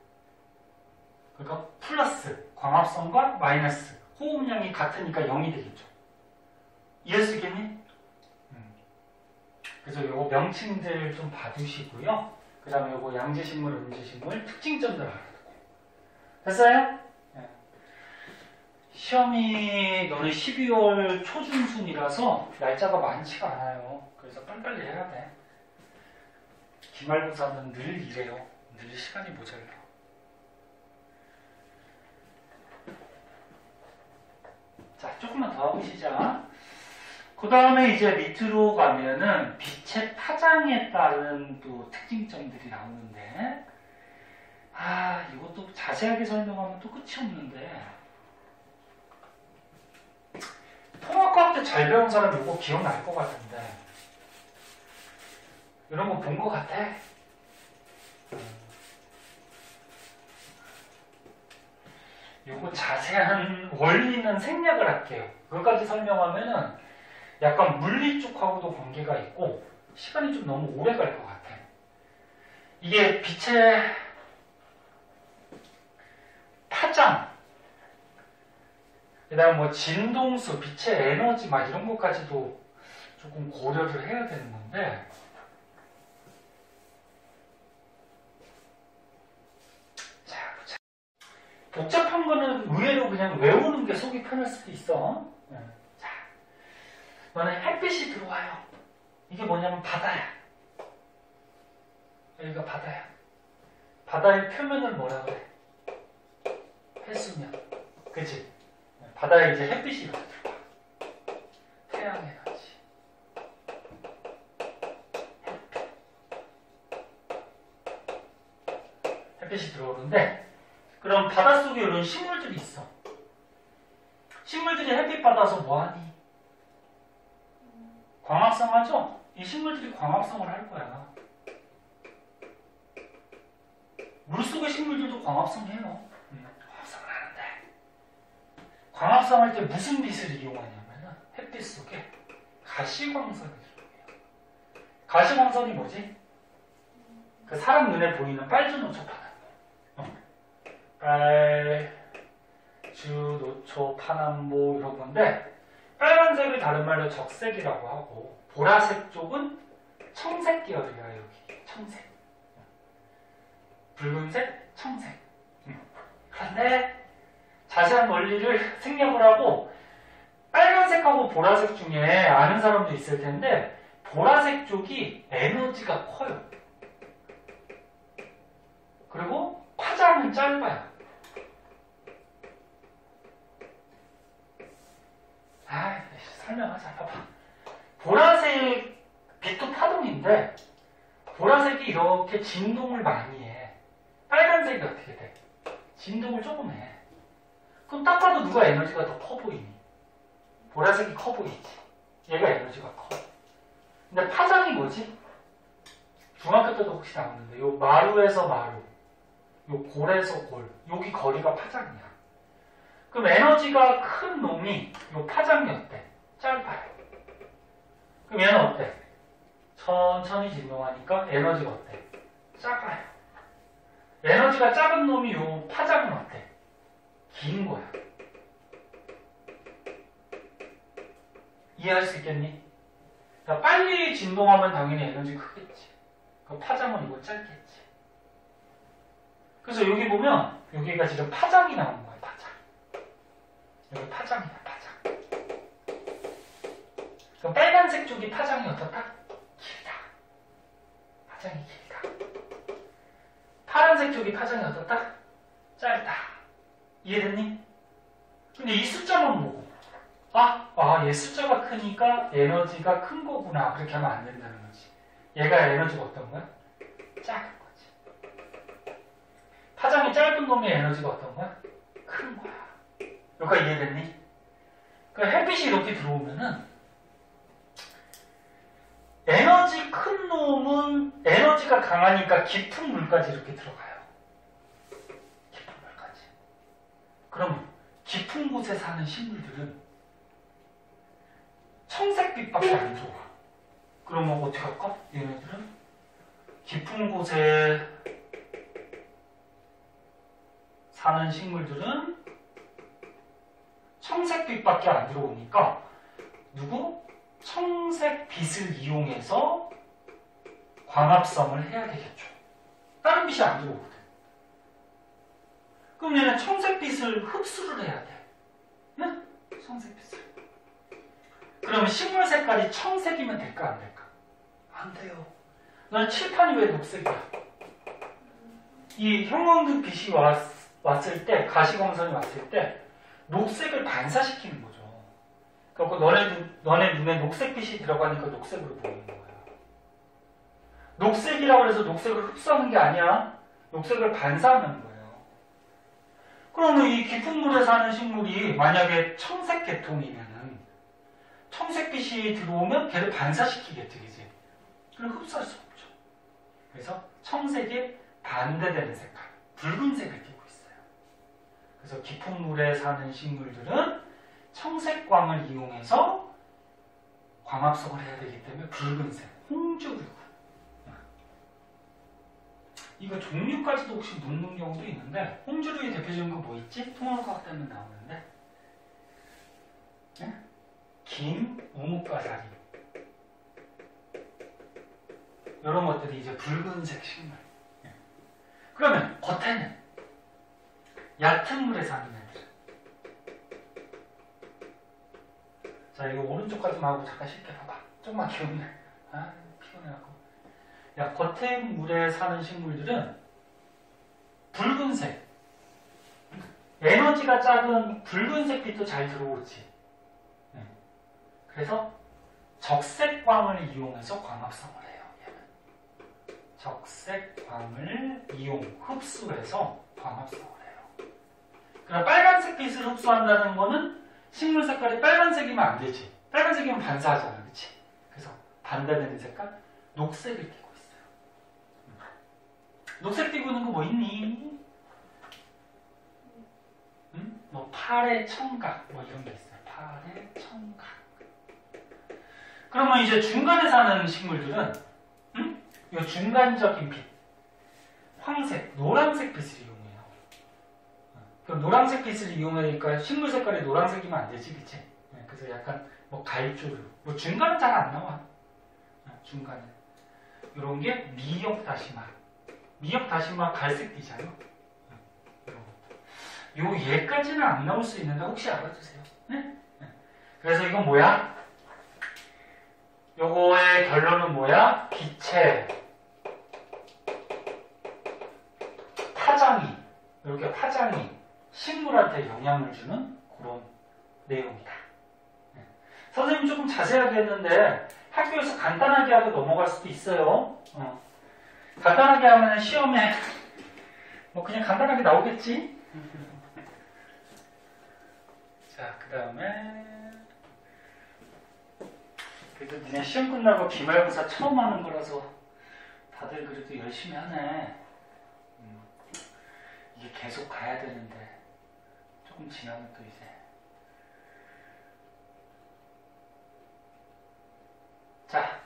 Speaker 1: 그러니까 플러스 광합성과 마이너스 호흡량이 같으니까 0이 되겠죠. 이해하시겠니? 그래서 요거 명칭들 좀 봐두시고요. 그 다음에 요거 양지식물, 음지식물 특징점들 알아두고. 됐어요? 네. 시험이 너네 12월 초중순이라서 날짜가 많지가 않아요. 그래서 빨리빨리 해야 돼. 기말고사는 늘 이래요. 늘 시간이 모자라. 자, 조금만 더 하고 시작. 그 다음에 이제 밑으로 가면은 빛의 파장에 따른 또 특징점들이 나오는데, 이것도 자세하게 설명하면 또 끝이 없는데, 통합과학 때 잘 배운 사람 이거 기억날 것 같은데, 이런 거 본 것 같아? 요거 자세한 원리는 생략을 할게요. 그것까지 설명하면은 약간 물리 쪽하고도 관계가 있고 시간이 좀 너무 오래 갈 것 같아. 이게 빛의 파장, 그 다음 뭐 진동수, 빛의 에너지 막 이런 것까지도 조금 고려를 해야 되는 건데, 복잡한 거는 의외로 그냥 외우는 게 속이 편할 수도 있어. 자, 너네 햇빛이 들어와요. 이게 뭐냐면 바다야. 여기가 바다야. 바다의 표면을 뭐라 그래? 해수면. 그치? 바다에 이제 햇빛이 이렇게 들어와. 태양 에너지. 햇빛이 들어오는데, 그럼 바닷속에 이런 식물들이 있어. 식물들이 햇빛 받아서 뭐하니? 광합성 하죠? 이 식물들이 광합성을 할 거야. 물속의 식물들도 광합성해요. 광합성을 하는데, 광합성할 때 무슨 빛을 이용하냐면 햇빛 속에 가시광선을 이용해요. 가시광선이 뭐지? 그 사람 눈에 보이는 빨주노초파는 빨, 주, 노초, 파남보 이런 건데, 빨간색을 다른 말로 적색이라고 하고 보라색 쪽은 청색 계열이야. 여기 청색, 붉은색, 청색. 그런데 자세한 원리를 생략을 하고 빨간색하고 보라색 중에 아는 사람도 있을 텐데 보라색 쪽이 에너지가 커요. 그리고 파장은 짧아요. 설명하자. 봐봐. 보라색 빛도 파동인데 보라색이 이렇게 진동을 많이 해. 빨간색이 어떻게 돼? 진동을 조금 해. 그럼 딱 봐도 누가 에너지가 더 커 보이니? 보라색이 커 보이지. 얘가 에너지가 커. 근데 파장이 뭐지? 중학교 때도 혹시 나오는데 요 마루에서 마루, 요 골에서 골, 여기 거리가 파장이야. 그럼 에너지가 큰 놈이 요 파장이 어때? 짧아요. 그럼 얘는 어때? 천천히 진동하니까 에너지가 어때? 작아요. 에너지가 작은 놈이 요 파장은 어때? 긴 거야. 이해할 수 있겠니? 그러니까 빨리 진동하면 당연히 에너지가 크겠지. 그 파장은 이거 짧겠지. 그래서 여기 보면 여기가 지금 파장이 나오는 거야. 파장. 여기 파장이야. 파장. 그럼 빨간색 쪽이 파장이 어떻다? 길다. 파장이 길다. 파란색 쪽이 파장이 어떻다? 짧다. 이해됐니? 근데 이 숫자만 보고 얘 숫자가 크니까 에너지가 큰 거구나. 그렇게 하면 안 된다는 거지. 얘가 에너지가 어떤 거야? 작은 거지. 파장이 짧은 놈의 에너지가 어떤 거야? 큰 거야. 여기까지 이해됐니? 그러니까 햇빛이 이렇게 들어오면은 에너지 큰 놈은 에너지가 강하니까 깊은 물까지 이렇게 들어가요. 깊은 물까지. 그럼 깊은 곳에 사는 식물들은 청색빛밖에 안 들어와. 그러면 어떻게 할까? 얘네들은 깊은 곳에 사는 식물들은 청색빛밖에 안 들어오니까 누구? 청색빛을 이용해서 광합성을 해야 되겠죠. 다른 빛이 안 들어오거든. 그럼 얘는 청색빛을 흡수를 해야 돼. 응? 청색빛을. 그러면 식물 색깔이 청색이면 될까 안 될까? 안 돼요. 난 칠판이 왜 녹색이야? 이 형광등 빛이 왔을 때, 가시광선이 왔을 때 녹색을 반사시키는 거죠. 그리고 너네 눈에 녹색빛이 들어가니까 녹색으로 보이는 거야. 녹색이라고 해서 녹색을 흡수하는 게 아니야. 녹색을 반사하는 거예요. 그러면 이 깊은 물에 사는 식물이 만약에 청색 계통이면은 청색빛이 들어오면 걔를 반사시키겠지, 그지? 그럼 흡수할 수 없죠. 그래서 청색에 반대되는 색깔, 붉은색을 띠고 있어요. 그래서 깊은 물에 사는 식물들은 청색광을 이용해서 광합성을 해야 되기 때문에 붉은색, 홍주류구. 이거 종류까지도 혹시 묻는 경우도 있는데 홍주류의 대표적인 거 뭐 있지? 통합과학 때문에 나오는데 네? 김, 우뭇가사리 이런 것들이 이제 붉은색 식물. 그러면 겉에는 얕은 물에 사는 애들. 자, 이거 오른쪽까지만 하고 잠깐 쉽게 봐봐. 조금만 기운내. 피곤해갖고. 야, 겉에 물에 사는 식물들은 붉은색. 에너지가 작은 붉은색 빛도 잘 들어오지. 그래서 적색광을 이용해서 광합성을 해요. 얘는. 적색광을 흡수해서 광합성을 해요. 그럼 빨간색 빛을 흡수한다는 거는 식물 색깔이 빨간색이면 안 되지. 빨간색이면 반사하잖아, 그렇지? 그래서 반대되는 색깔, 녹색을 띠고 있어요. 녹색 띠고 있는 거 뭐 있니? 응? 뭐 파래 청각 뭐 이런 게 있어요. 파래 청각. 그러면 이제 중간에 사는 식물들은 이 중간적인 빛, 황색, 노란색 빛을 이용해요. 그럼 노란색 빛을 이용하니까 식물 색깔이 노란색이면 안 되지, 그치? 그래서 약간 뭐 갈주류, 뭐 중간은 잘 안 나와. 중간에 이런 게 미역 다시마, 갈색 띠잖아요. 요 얘까지는 안 나올 수 있는데 혹시 알아두세요. 네? 그래서 이건 뭐야? 요거의 결론은 뭐야? 빛의 파장이, 이렇게 파장이 식물한테 영향을 주는 그런 내용이다. 선생님 조금 자세하게 했는데 학교에서 간단하게 하고 넘어갈 수도 있어요. 간단하게 하면 시험에 뭐 그냥 간단하게 나오겠지? 자, 그 다음에 그래도 니네 시험 끝나고 기말고사 처음 하는 거라서 다들 그래도 열심히 하네. 이게 계속 가야 되는데 조금 지나면 또 이제. 자,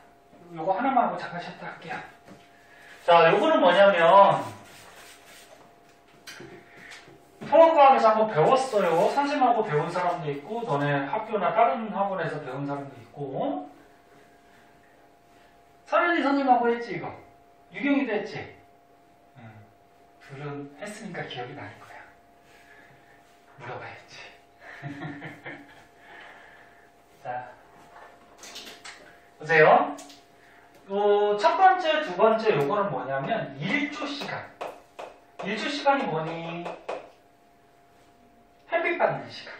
Speaker 1: 요거 하나만 하고 잠깐 쉬었다 할게요. 자, 요거는 뭐냐면 통합과학에서 한번 배웠어요. 선생님하고 배운 사람도 있고 너네 학교나 다른 학원에서 배운 사람도 있고. 서른이 선생님하고 했지 이거. 유경이도 했지. 둘은 했으니까 기억이 날 거야. 물어봐야지. 자, 보세요. 첫 번째, 두 번째 요거는 뭐냐면 1조 시간. 1조 시간이 뭐니? 햇빛 받는 시간.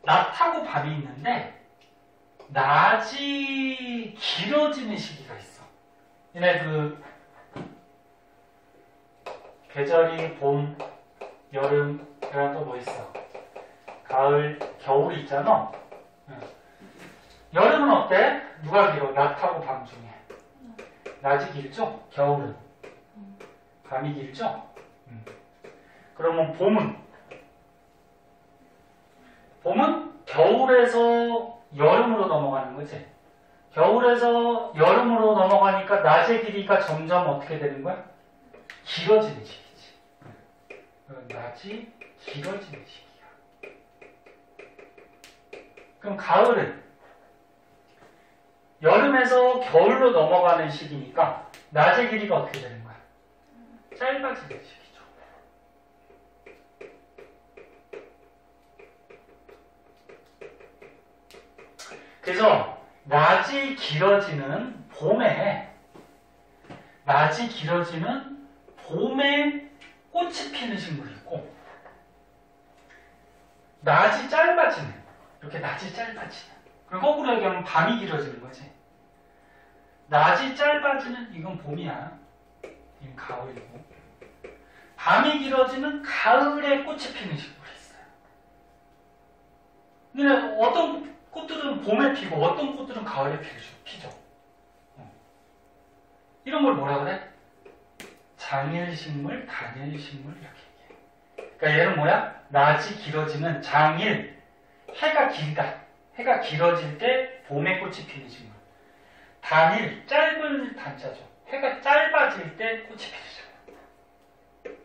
Speaker 1: 낮하고 밤이 있는데 낮이 길어지는 시기가 있어. 얘네 계절이 봄, 여름, 그다음 또 뭐 있어? 가을, 겨울 있잖아. 여름은 어때? 누가 길어? 낮하고 밤 중에. 낮이 길죠? 겨울은. 밤이 길죠? 그러면 봄은 겨울에서 여름으로 넘어가는 거지. 겨울에서 여름으로 넘어가니까 낮의 길이가 점점 어떻게 되는 거야? 길어지는 시기지. 낮이 길어지는 시기야. 그럼 가을은 여름에서 겨울로 넘어가는 시기니까 낮의 길이가 어떻게 되는 거야? 짧아지는 시기죠. 그래서 낮이 길어지는 봄에 꽃이 피는 식물이 있고, 낮이 짧아지는, 그리고 거꾸로 얘기하면 밤이 길어지는 거지. 낮이 짧아지는, 이건 봄이야. 이건 가을이고. 밤이 길어지는 가을에 꽃이 피는 식물이 있어요. 근데 어떤 꽃들은 봄에 피고 어떤 꽃들은 가을에 피죠. 이런 걸 뭐라 그래? 장일식물, 단일식물 이렇게 얘기해. 그러니까 얘는 뭐야? 낮이 길어지는 장일, 해가 길다. 해가 길어질 때 봄에 꽃이 피는 식물. 단일, 짧은 단자죠. 해가 짧아질 때 꽃이 피는 식물.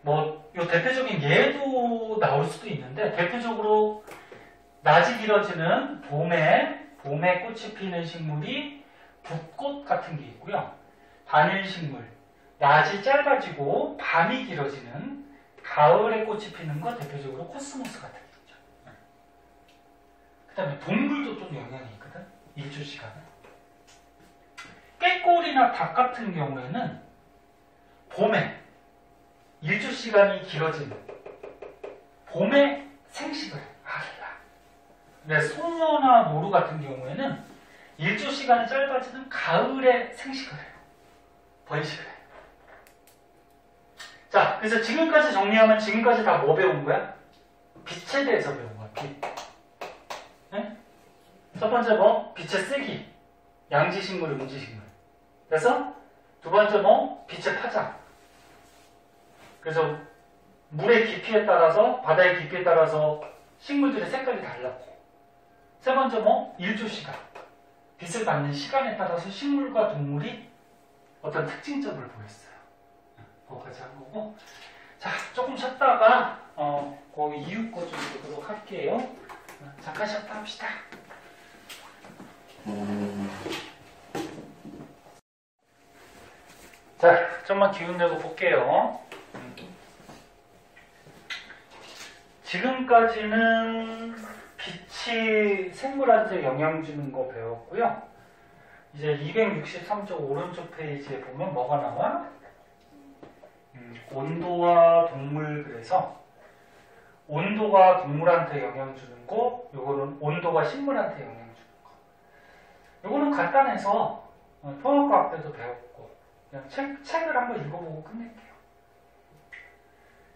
Speaker 1: 뭐, 요 대표적인 예도 나올 수도 있는데, 대표적으로 낮이 길어지는 봄에 꽃이 피는 식물이 붓꽃 같은 게 있고요. 단일식물, 낮이 짧아지고 밤이 길어지는 가을에 꽃이 피는 거 대표적으로 코스모스 같은 게 있죠. 그 다음에 동물도 좀 영향이 있거든. 일조 시간은. 꾀꼬리나 닭 같은 경우에는 봄에 일조 시간이 길어지는 봄에 생식을 하리라. 근데 송어나 모루 같은 경우에는 일조 시간이 짧아지는 가을에 생식을 해요. 번식을 해요. 자, 그래서 지금까지 정리하면 지금까지 다 뭐 배운 거야? 빛에 대해서 배운 거야. 빛. 네? 첫 번째 뭐? 빛의 세기. 양지식물, 음지식물. 그래서 두 번째 뭐? 빛의 파장. 그래서 물의 깊이에 따라서, 바다의 깊이에 따라서 식물들의 색깔이 달랐고. 세 번째 뭐? 일조시간. 빛을 받는 시간에 따라서 식물과 동물이 어떤 특징점을 보였어요. 그거까지 한 거고. 자, 조금 쉬었다가 그 이유 거 좀 보도록 할게요. 잠깐 쉬었다 합시다. 자, 좀만 기운 내고 볼게요. 지금까지는 빛이 생물한테 영향 주는 거 배웠고요. 이제 263쪽 오른쪽 페이지에 보면 뭐가 나와? 온도와 동물. 그래서 온도가 동물한테 영향 주는 거, 요거는 온도가 식물한테 영향 주는 거. 요거는 간단해서 통합과학 때도 배웠고 그냥 책을 한번 읽어보고 끝낼게요.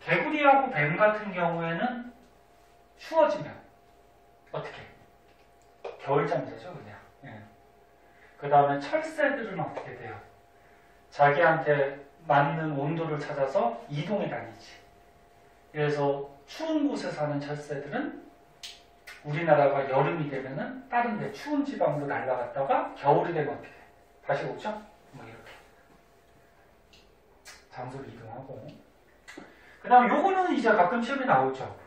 Speaker 1: 개구리하고 뱀 같은 경우에는 추워지면 어떻게? 겨울잠 자죠, 그냥. 예. 그 다음에 철새들은 어떻게 돼요? 자기한테 맞는 온도를 찾아서 이동해 다니지. 그래서 추운 곳에 사는 철새들은 우리나라가 여름이 되면은 다른 데 추운 지방으로 날아갔다가 겨울이 되면 어떻게 돼? 다시 오죠? 뭐 이렇게. 장소를 이동하고. 그 다음 요거는 이제 가끔 시험에 나오죠.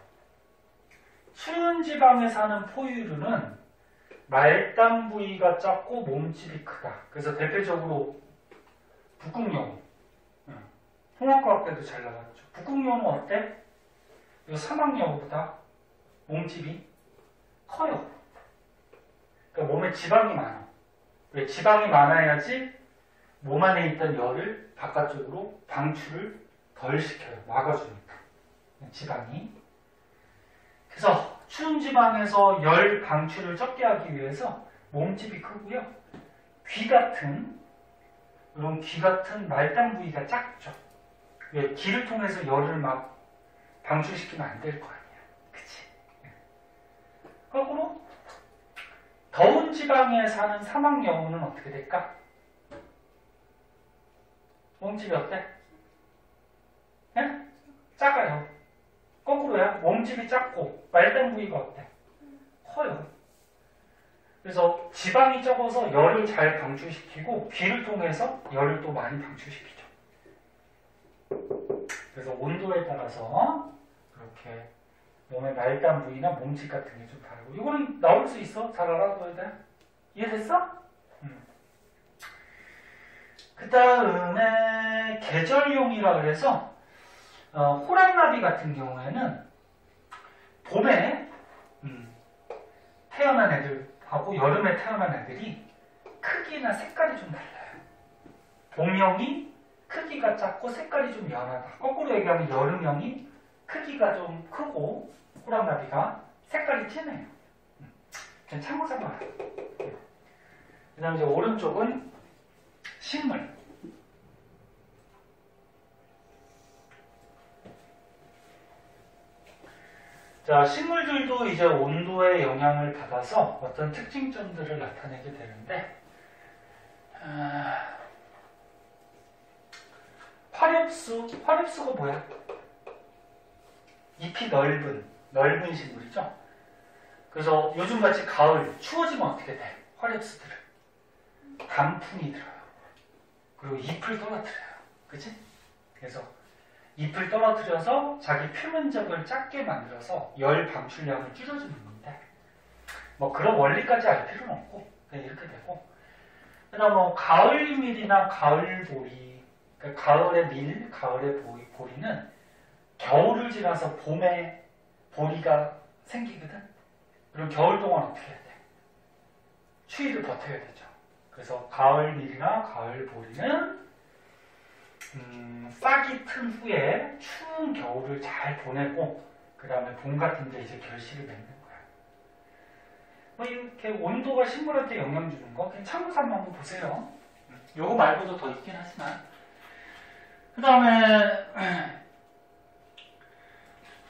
Speaker 1: 추운 지방에 사는 포유류는 말단 부위가 작고 몸집이 크다. 그래서 대표적으로 북극여우. 홍합과학 때도 잘 나갔죠. 북극여우는 어때? 이 사막여우보다 몸집이 커요. 그러니까 몸에 지방이 많아. 왜? 지방이 많아야지 몸 안에 있던 열을 바깥쪽으로 방출을 덜 시켜요. 막아주니까. 지방이. 그래서 추운 지방에서 열 방출을 적게 하기 위해서 몸집이 크고요. 귀 같은 이런 귀 같은 말단 부위가 작죠. 왜? 귀를 통해서 열을 막 방출시키면 안 될 거 아니야. 그치? 거꾸로 더운 지방에 사는 사막여우는 어떻게 될까? 몸집이 어때? 네? 작아요. 거꾸로야. 몸집이 작고 말단 부위가 어때? 커요. 그래서 지방이 적어서 열을 잘 방출시키고 귀를 통해서 열을 또 많이 방출시키죠. 그래서 온도에 따라서 그렇게 몸의 말단 부위나 몸집 같은 게 좀 다르고 이거는 나올 수 있어. 잘 알아둬야 돼. 이해됐어? 그 다음에 계절용이라 그래서 호랑나비 같은 경우에는 봄에 태어난 애들하고 여름에 태어난 애들이 크기나 색깔이 좀 달라요. 봄형이 크기가 작고 색깔이 좀 연하다. 거꾸로 얘기하면 여름형이 크기가 좀 크고 호랑나비가 색깔이 진해요. 그냥 참고삼아. 그 다음에 이제 오른쪽은 식물. 자, 식물들도 이제 온도의 영향을 받아서 어떤 특징점들을 나타내게 되는데, 화렵수가 뭐야? 잎이 넓은 식물이죠. 그래서 요즘같이 가을 추워지면 어떻게 돼? 화렵수들은 단풍이 들어요. 그리고 잎을 떨어뜨려요. 그치? 그래서 잎을 떨어뜨려서 자기 표면적을 작게 만들어서 열 방출량을 줄여주는 건데 뭐 그런 원리까지 알 필요는 없고 그냥 이렇게 되고 그다음 뭐 가을밀이나 가을보리 그러니까 가을의 밀, 가을의 보리는 겨울을 지나서 봄에 보리가 생기거든. 그럼 겨울 동안 어떻게 해야 돼? 추위를 버텨야 되죠. 그래서 가을밀이나 가을보리는 싹이 튼 후에 추운 겨울을 잘 보내고 그 다음에 봄 같은 데 이제 결실을 맺는 거야. 뭐 이렇게 온도가 식물한테 영향 주는 거 그냥 참고삼아 한번 보세요. 요거 말고도 더 있긴 하지만 그 다음에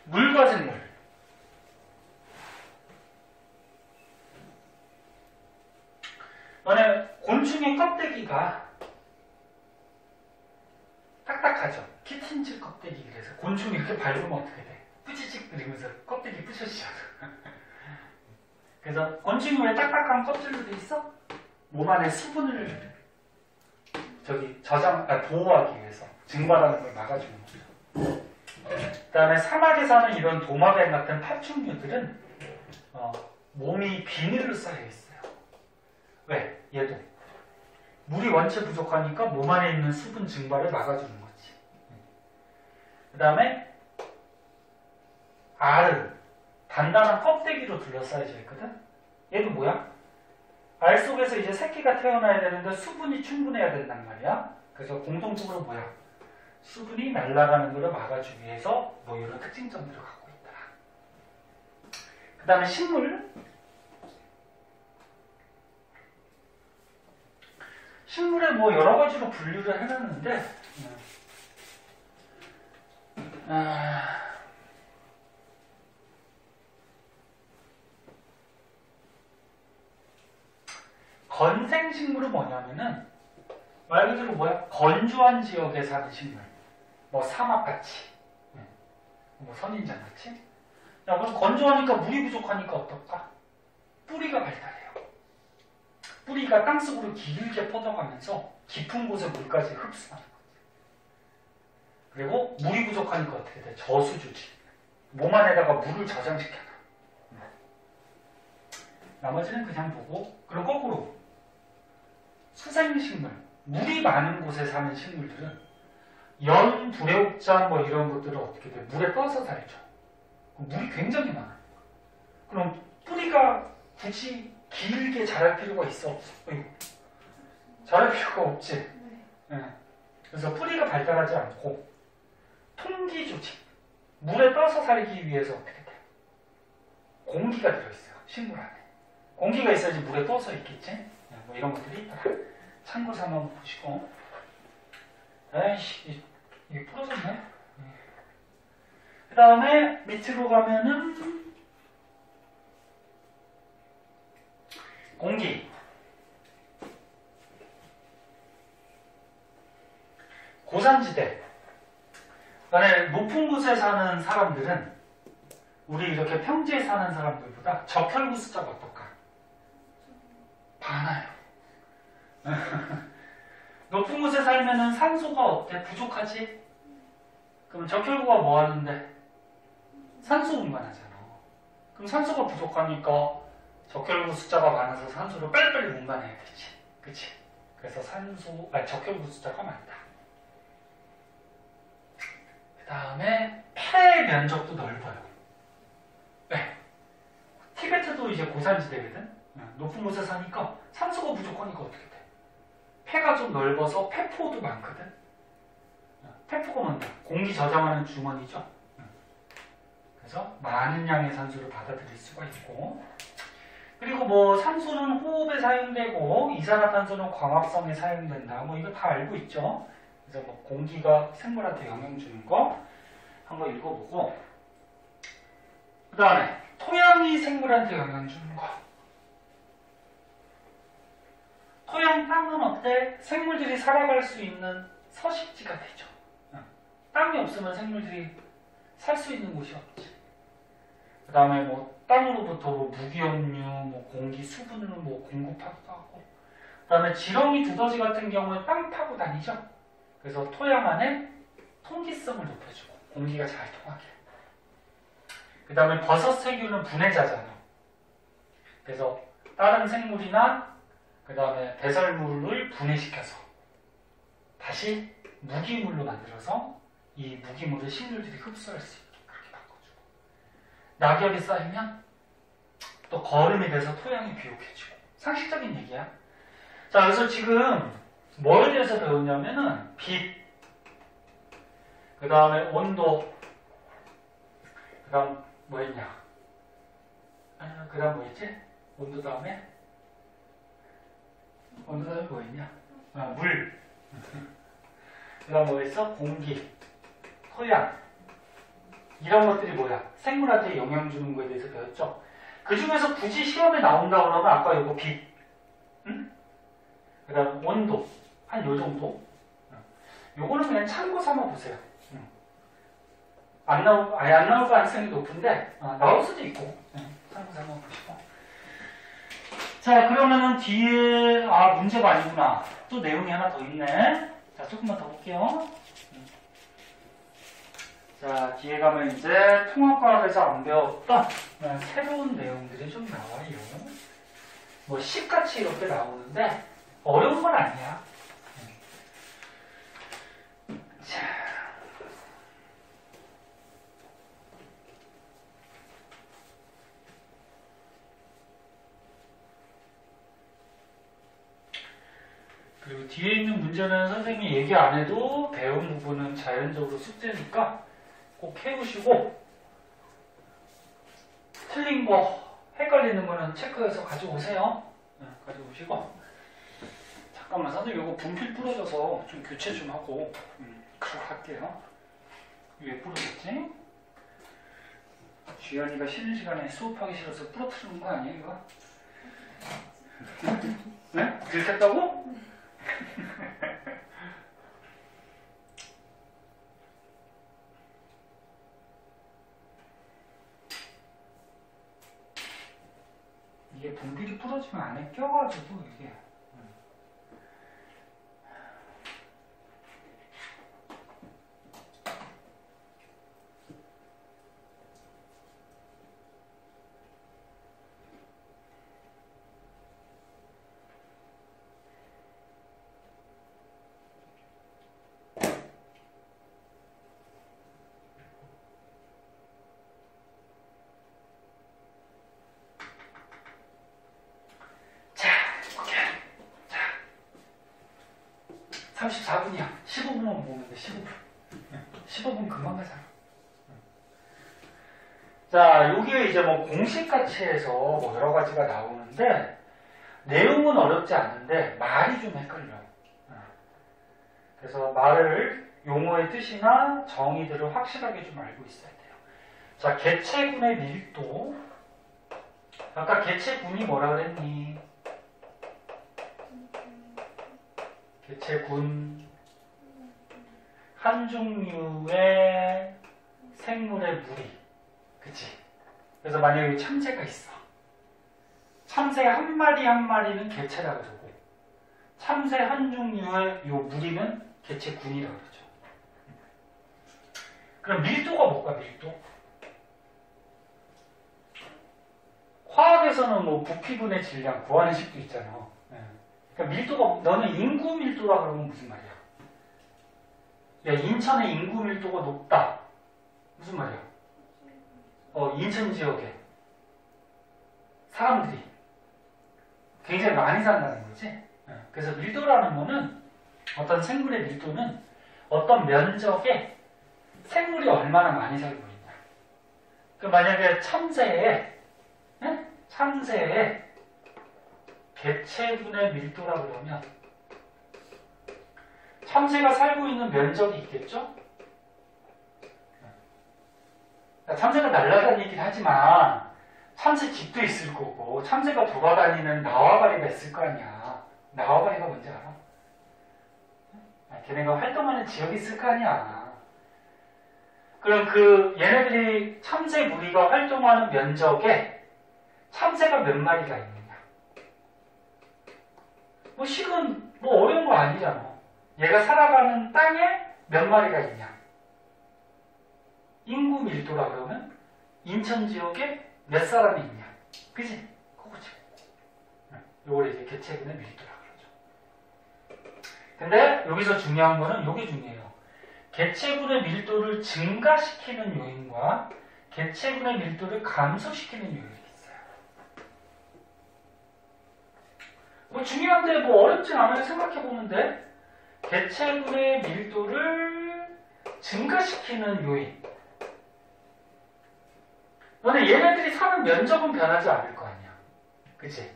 Speaker 1: 물과 생물. 만약 곤충의 껍데기가 딱딱하죠. 키틴치 껍데기. 그래서 곤충이 이렇게 밟으면 어떻게 돼? 뿌지직 그리면서 껍데기 부셔지죠. 그래서 곤충이 왜 딱딱한 껍질로 돼 있어? 몸 안에 수분을 보호하기 위해서 증발하는 걸 막아주는 거죠. 그 다음에 사막에 사는 이런 도마뱀 같은 파충류들은 몸이 비늘로 쌓여 있어요. 왜? 얘도 물이 원체 부족하니까 몸 안에 있는 수분 증발을 막아주는 거지. 그 다음에 알은 단단한 껍데기로 둘러싸여져 있거든. 얘도 뭐야? 알 속에서 이제 새끼가 태어나야 되는데 수분이 충분해야 된단 말이야. 그래서 공통적으로 뭐야? 수분이 날아가는 것을 막아주기 위해서 뭐 이런 특징점들을 갖고 있더라. 그 다음에 식물. 식물에 뭐 여러 가지로 분류를 해놨는데, 건생식물은 뭐냐면은 말 그대로 뭐야? 건조한 지역에 사는 식물. 뭐 사막같이, 뭐 선인장같이. 야, 그럼 건조하니까 물이 부족하니까 어떨까? 뿌리가 발달해요. 뿌리가 땅속으로 길게 뻗어가면서 깊은 곳의 물까지 흡수하는 거지. 그리고 물이 부족하니까 어떻게 돼? 저수조지. 몸 안에다가 물을 저장시켜놔. 나머지는 그냥 보고. 그리고 거꾸로 수생식물, 물이 많은 곳에 사는 식물들은 연, 불애옥장 뭐 이런 것들은 어떻게 돼? 물에 떠서 살죠. 물이 굉장히 많아요. 그럼 뿌리가 굳이 길게 자랄 필요가 있어? 없어? 자랄 필요가 없지. 네. 그래서 뿌리가 발달하지 않고 통기조직, 물에 떠서 살기 위해서 어떻게 돼? 공기가 들어있어요. 식물 안에. 공기가 있어야지 물에 떠서 있겠지? 네, 뭐 이런 것들이 있더라. 참고 삼아 보시고. 에이씨, 이게 부러졌네. 그 다음에 밑으로 가면은 공기. 고산지대. 그러니까 높은 곳에 사는 사람들은 우리 이렇게 평지에 사는 사람들보다 적혈구 숫자가 어떨까? 많아요. 높은 곳에 살면은 산소가 어때? 부족하지? 그럼 적혈구가 뭐 하는데? 산소 운반하잖아. 그럼 산소가 부족하니까 적혈구 숫자가 많아서 산소를 빨리빨리 운반해야 되지. 그치? 그래서 적혈구 숫자가 많다. 그 다음에 폐의 면적도 넓어요. 네. 티베트도 이제 고산지대거든? 높은 곳에 사니까 산소가 부족하니까 어떻게 돼? 폐가 좀 넓어서 폐포도 많거든? 폐포가 뭔가 공기 저장하는 주머니죠? 그래서 많은 양의 산소를 받아들일 수가 있고, 그리고 뭐 산소는 호흡에 사용되고 이산화탄소는 광합성에 사용된다. 뭐 이거 다 알고 있죠? 그래서 뭐 공기가 생물한테 영향 주는 거 한번 읽어보고, 그 다음에 토양이 생물한테 영향 주는 거. 토양 땅은 어때? 생물들이 살아갈 수 있는 서식지가 되죠. 땅이 없으면 생물들이 살 수 있는 곳이 없지. 그 다음에 뭐 땅으로부터 뭐 무기염류, 뭐 공기 수분을 뭐 공급하기도 하고, 그 다음에 지렁이 두더지 같은 경우에 땅 파고 다니죠. 그래서 토양 안에 통기성을 높여주고 공기가 잘 통하게. 그 다음에 버섯 세균은 분해자잖아. 그래서 다른 생물이나 그 다음에 배설물을 분해시켜서 다시 무기물로 만들어서 이 무기물을 식물들이 흡수할 수 있게 그렇게 바꿔주고, 낙엽이 쌓이면 또 거름이 돼서 토양이 비옥해지고. 상식적인 얘기야. 자, 그래서 지금 뭐에 대해서 배웠냐면은 빛, 그 다음에 온도, 그 다음 뭐 했냐? 그 다음 뭐 했지? 온도 다음에 뭐 했냐? 물. 그 다음 뭐 했어? 공기, 토양. 이런 것들이 뭐야? 생물한테 영향 주는 거에 대해서 배웠죠? 그 중에서 굳이 시험에 나온다 그러면 아까 이거 빛, 응? 그 다음 온도, 한 요 정도? 요거는 그냥 참고 삼아 보세요. 안 나올 가능성이 높은데, 나올 수도 있고, 참고 삼아 보시고. 자, 그러면은 뒤에, 문제가 아니구나. 또 내용이 하나 더 있네. 자, 조금만 더 볼게요. 자, 뒤에 가면 이제 통합과학에서 안 배웠던 새로운 내용들이 좀 나와요. 뭐 식같이 이렇게 나오는데 어려운 건 아니야. 자, 그리고 뒤에 있는 문제는 선생님이 얘기 안 해도 배운 부분은 자연적으로 숙제니까 꼭 해보시고, 틀린 거, 헷갈리는 거는 체크해서 가져오세요. 가져오시고. 잠깐만, 선생님 이거 분필 부러져서 좀 교체 좀 하고 그렇게 할게요. 왜 부러졌지? 주연이가 쉬는 시간에 수업하기 싫어서 부러뜨리는 거 아니에요, 이거? 네? 들켰다고? 이게 분필이 부러지면 안에 껴가지고 이게 자, 오케이. 자, 34분이야. 15분만 모으는데 15분. 15분 금방 가잖아. 자, 여기에 이제 뭐 공식같이 해서 뭐 여러 가지가 나오는데 내용은 어렵지 않은데 말이 좀 헷갈려. 그래서 말을 용어의 뜻이나 정의들을 확실하게 좀 알고 있어야 돼요. 자, 개체군의 밀도. 아까 개체군이 뭐라 그랬니? 개체군. 한 종류의 생물의 무리. 그치? 그래서 만약에 여기 참새가 있어. 참새 한 마리 한 마리는 개체라고 그러고, 참새 한 종류의 요 무리는 개체군이라고 그러죠. 그럼 밀도가 뭘까, 밀도? 화학에서는 뭐 부피분의 질량 구하는 식도 있잖아. 그러니까 밀도가, 너는 인구 밀도라 그러면 무슨 말이야? 야, 인천의 인구 밀도가 높다. 무슨 말이야? 인천 지역에 사람들이 굉장히 많이 산다는 거지. 그래서 밀도라는 거는 어떤 생물의 밀도는 어떤 면적에 생물이 얼마나 많이 살고 있냐. 그 만약에 참새의 개체군의 밀도라 그러면 참새가 살고 있는 면적이 있겠죠? 참새가 날아다니긴 하지만 참새 집도 있을 거고 참새가 돌아다니는 나와바리가 있을 거 아니야. 나와바리가 뭔지 알아? 걔네가 활동하는 지역이 있을 거 아니야. 그럼 그 얘네들이 참새 무리가 활동하는 면적에 참새가 몇 마리가 있느냐. 뭐 식은 뭐 어려운 거 아니잖아. 얘가 살아가는 땅에 몇 마리가 있냐. 인구 밀도라 그러면 인천 지역에 몇 사람이 있냐. 그지? 그거지. 요걸 이제 개체군의 밀도라 그러죠. 근데 여기서 중요한 거는 요게 중요해요. 개체군의 밀도를 증가시키는 요인과 개체군의 밀도를 감소시키는 요인이 있어요. 뭐 중요한데 뭐 어렵진 않아요. 생각해보는데 개체군의 밀도를 증가시키는 요인. 너네 얘네들이 사는 면적은 변하지 않을 거 아니야. 그치?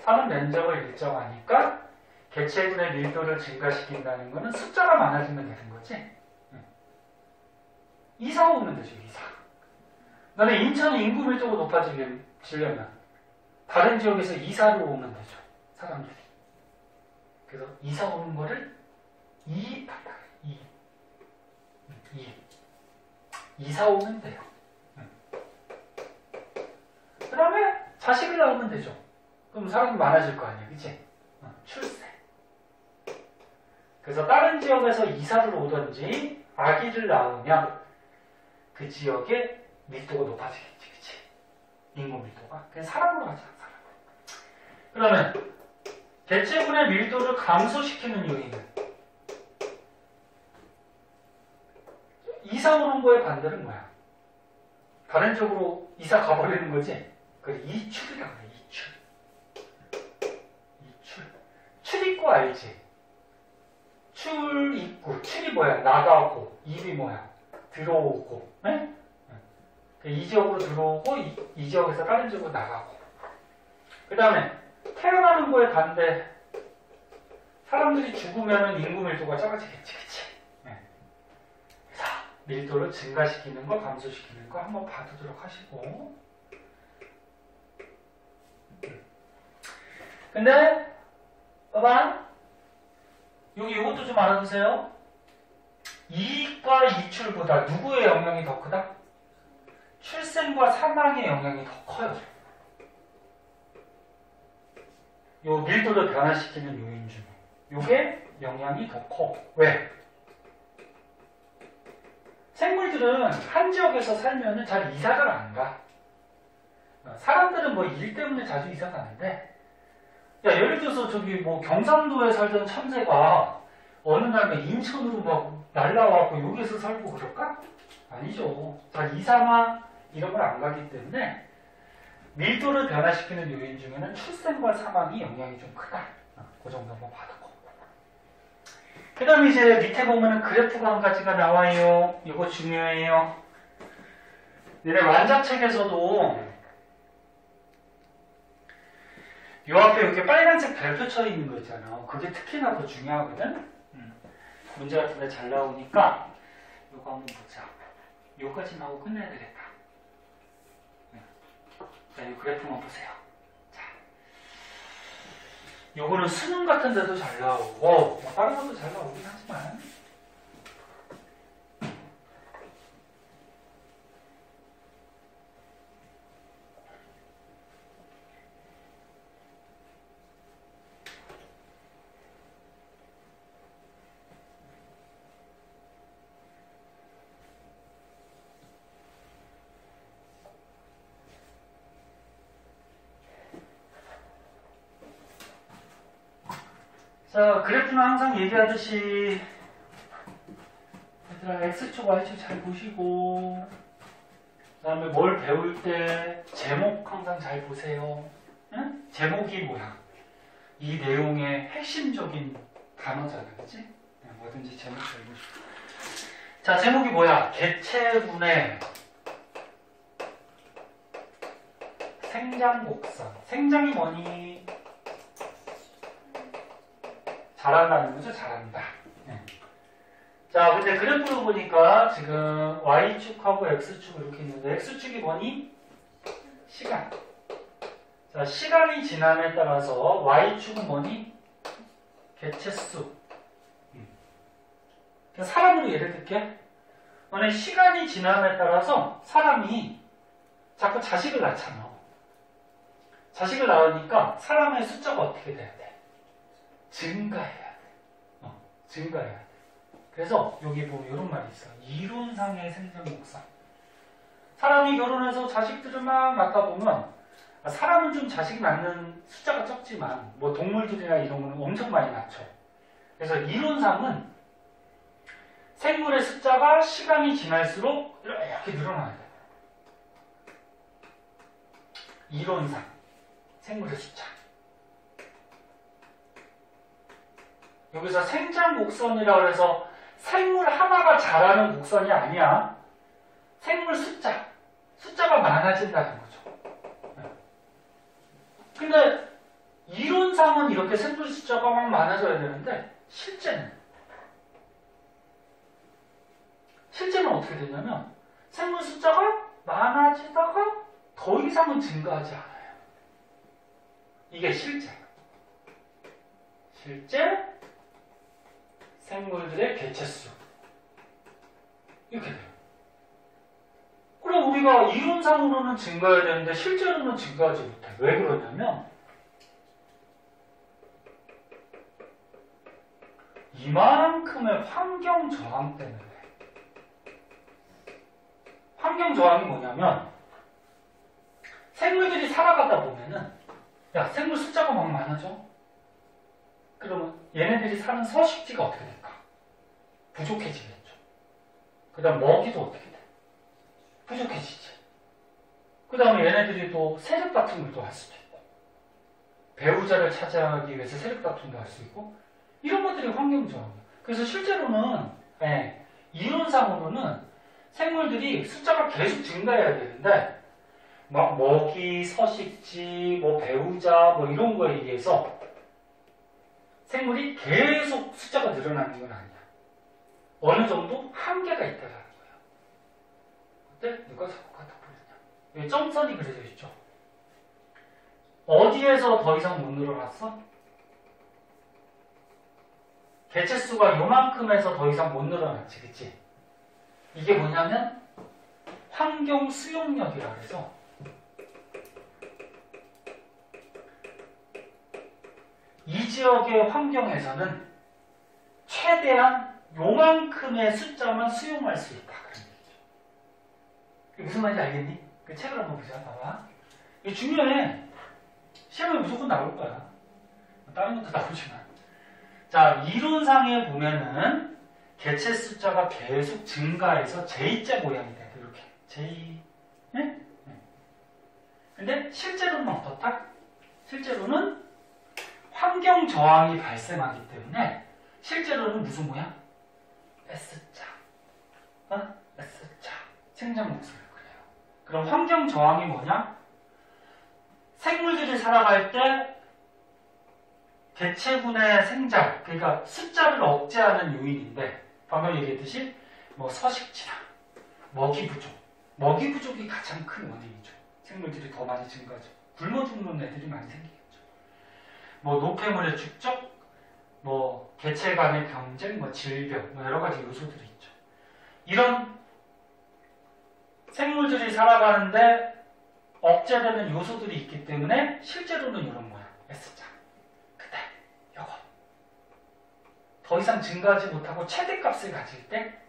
Speaker 1: 사는 면적을 일정하니까 개체군의 밀도를 증가시킨다는 거는 숫자가 많아지면 되는 거지. 이사 오면 되죠, 이사. 너네 인천의 인구 밀도가 높아지려면 다른 지역에서 이사로 오면 되죠, 사람들이. 그래서 이사 오는 거를 이입한다. 이사 오면 돼요. 그 다음에 자식을 낳으면 되죠. 그럼 사람이 많아질 거 아니야, 그치? 출세. 그래서 다른 지역에서 이사를 오든지 아기를 낳으면 그 지역의 밀도가 높아지겠지, 그치? 인구 밀도가. 그냥 사람으로 하자, 사람으로. 그러면 개체군의 밀도를 감소시키는 요인은 이사 오는 거의 반대는 뭐야? 다른 쪽으로 이사 가버리는 거지? 그래, 이출이라고 그래, 이출. 출입구 알지? 출입구. 출이 뭐야? 나가고. 입이 뭐야? 들어오고. 네? 이 지역으로 들어오고, 이 지역에서 다른 지역으로 나가고. 그 다음에, 태어나는 거에 반대. 사람들이 죽으면 인구 밀도가 작아지겠지, 그치? 네. 자, 밀도를 증가시키는 거, 감소시키는 거 한번 봐두도록 하시고. 근데 봐봐. 여기 이것도 좀 알아두세요. 이익과 이출보다 누구의 영향이 더 크다? 출생과 사망의 영향이 더 커요. 요 밀도를 변화시키는 요인 중에 요게 영향이 더 커. 왜? 생물들은 한 지역에서 살면은 잘 이사를 안 가. 사람들은 뭐 일 때문에 자주 이사 가는데, 야, 예를 들어서 저기 뭐 경상도에 살던 참새가 어느 날 인천으로 막 날라와갖고 여기서 살고 그럴까? 아니죠. 잘 이사나 이런 걸 안 가기 때문에 밀도를 변화시키는 요인 중에는 출생과 사망이 영향이 좀 크다. 그 정도만 봐도. 그 다음에 이제 밑에 보면은 그래프가 한 가지가 나와요. 이거 중요해요. 얘네 완자책에서도 요 앞에 이렇게 빨간색 별표 쳐 있는 거 있잖아. 그게 특히나 더 중요하거든. 문제 같은 데 잘 나오니까 요거 한번 보자. 요까지만 하고 끝내야 되겠다. 자, 이 그래프만 보세요. 자, 요거는 수능 같은 데도 잘 나오고, 뭐 다른 것도 잘 나오긴 하지만. 자, 그래프는 항상 얘기하듯이 얘들아 X축, Y축 잘 보시고 그 다음에 뭘 배울 때 제목 항상 잘 보세요. 응? 제목이 뭐야? 이 내용의 핵심적인 단어잖아, 그치? 뭐든지 제목 잘 보시고. 자, 제목이 뭐야? 개체분의 생장 곡선. 생장이 뭐니? 잘한다는 거죠? 잘한다. 네. 자, 근데 그래프로 보니까 지금 Y축하고 X축 이렇게 있는데 X축이 뭐니? 시간. 자, 시간이 지남에 따라서 Y축은 뭐니? 개체수. 사람으로 예를 들게. 만약 시간이 지남에 따라서 사람이 자꾸 자식을 낳잖아. 자식을 낳으니까 사람의 숫자가 어떻게 돼야 돼? 증가해야 돼. 증가해야 돼. 그래서 여기 보면 이런 말이 있어. 이론상의 생장 곡선. 사람이 결혼해서 자식들을 막 낳다 보면 사람은 좀 자식 낳는 숫자가 적지만 뭐 동물들이나 이런 거는 엄청 많이 낳죠. 그래서 이론상은 생물의 숫자가 시간이 지날수록 이렇게 늘어나야 돼. 이론상 생물의 숫자. 여기서 생장 곡선이라고 해서 생물 하나가 자라는 곡선이 아니야. 생물 숫자가 많아진다는 거죠. 근데 이론상은 이렇게 생물 숫자가 막 많아져야 되는데 실제는 어떻게 되냐면 생물 숫자가 많아지다가 더 이상은 증가하지 않아요. 이게 실제 생물들의 개체수 이렇게 돼요. 그럼 우리가 이론상으로는 증가해야 되는데 실제로는 증가하지 못해. 왜 그러냐면 이만큼의 환경 저항 때문에. 환경 저항이 뭐냐면 생물들이 살아가다 보면은 야, 생물 숫자가 막 많아져. 그러면 얘네들이 사는 서식지가 어떻게 될까? 부족해지겠죠. 그 다음 먹이도 어떻게 돼? 부족해지지. 그 다음에 얘네들이 또 세력 다툼을 또 할 수도 있고 배우자를 차지하기 위해서 세력 다툼도 할 수 있고 이런 것들이 환경저항이에요. 그래서 실제로는 이론상으로는 생물들이 숫자가 계속 증가해야 되는데 막 먹이, 서식지, 뭐 배우자 뭐 이런 거에 의해서 생물이 계속 숫자가 늘어나는 건 아니야. 어느 정도 한계가 있다라는 거야. 근데 누가 자꾸 갖다 부르냐? 여기 점선이 그려져 있죠. 어디에서 더 이상 못 늘어났어? 개체수가 요만큼에서 더 이상 못 늘어났지, 그치? 이게 뭐냐면 환경 수용력이라 그래서 이 지역의 환경에서는 최대한 요만큼의 숫자만 수용할 수 있다. 그런 얘기죠. 이게 무슨 말인지 알겠니? 그 책을 한번 보자. 봐봐. 이게 중요해. 시험에 무조건 나올 거야. 다른 것도 나오지만. 자, 이론상에 보면은 개체 숫자가 계속 증가해서 J자 모양이 돼. 이렇게. J. 네? 네. 근데 실제로는 어떻다? 실제로는 환경 저항이 발생하기 때문에 실제로는 무슨 모양? S자. S자. 생장 목소리를 그래요. 그럼 환경 저항이 뭐냐? 생물들이 살아갈 때 개체군의 생장, 그러니까 숫자를 억제하는 요인인데 방금 얘기했듯이 뭐 서식지나 먹이 부족이 가장 큰 원인이죠. 생물들이 더 많이 증가하죠. 굶어 죽는 애들이 많이 생기겠죠. 뭐 노폐물의 축적, 뭐 개체 간의 경쟁, 뭐 질병, 뭐 여러 가지 요소들이 있죠. 이런 생물들이 살아가는데 억제되는 요소들이 있기 때문에 실제로는 이런 모양, S자. 근데 요거 더 이상 증가하지 못하고 최대값을 가질 때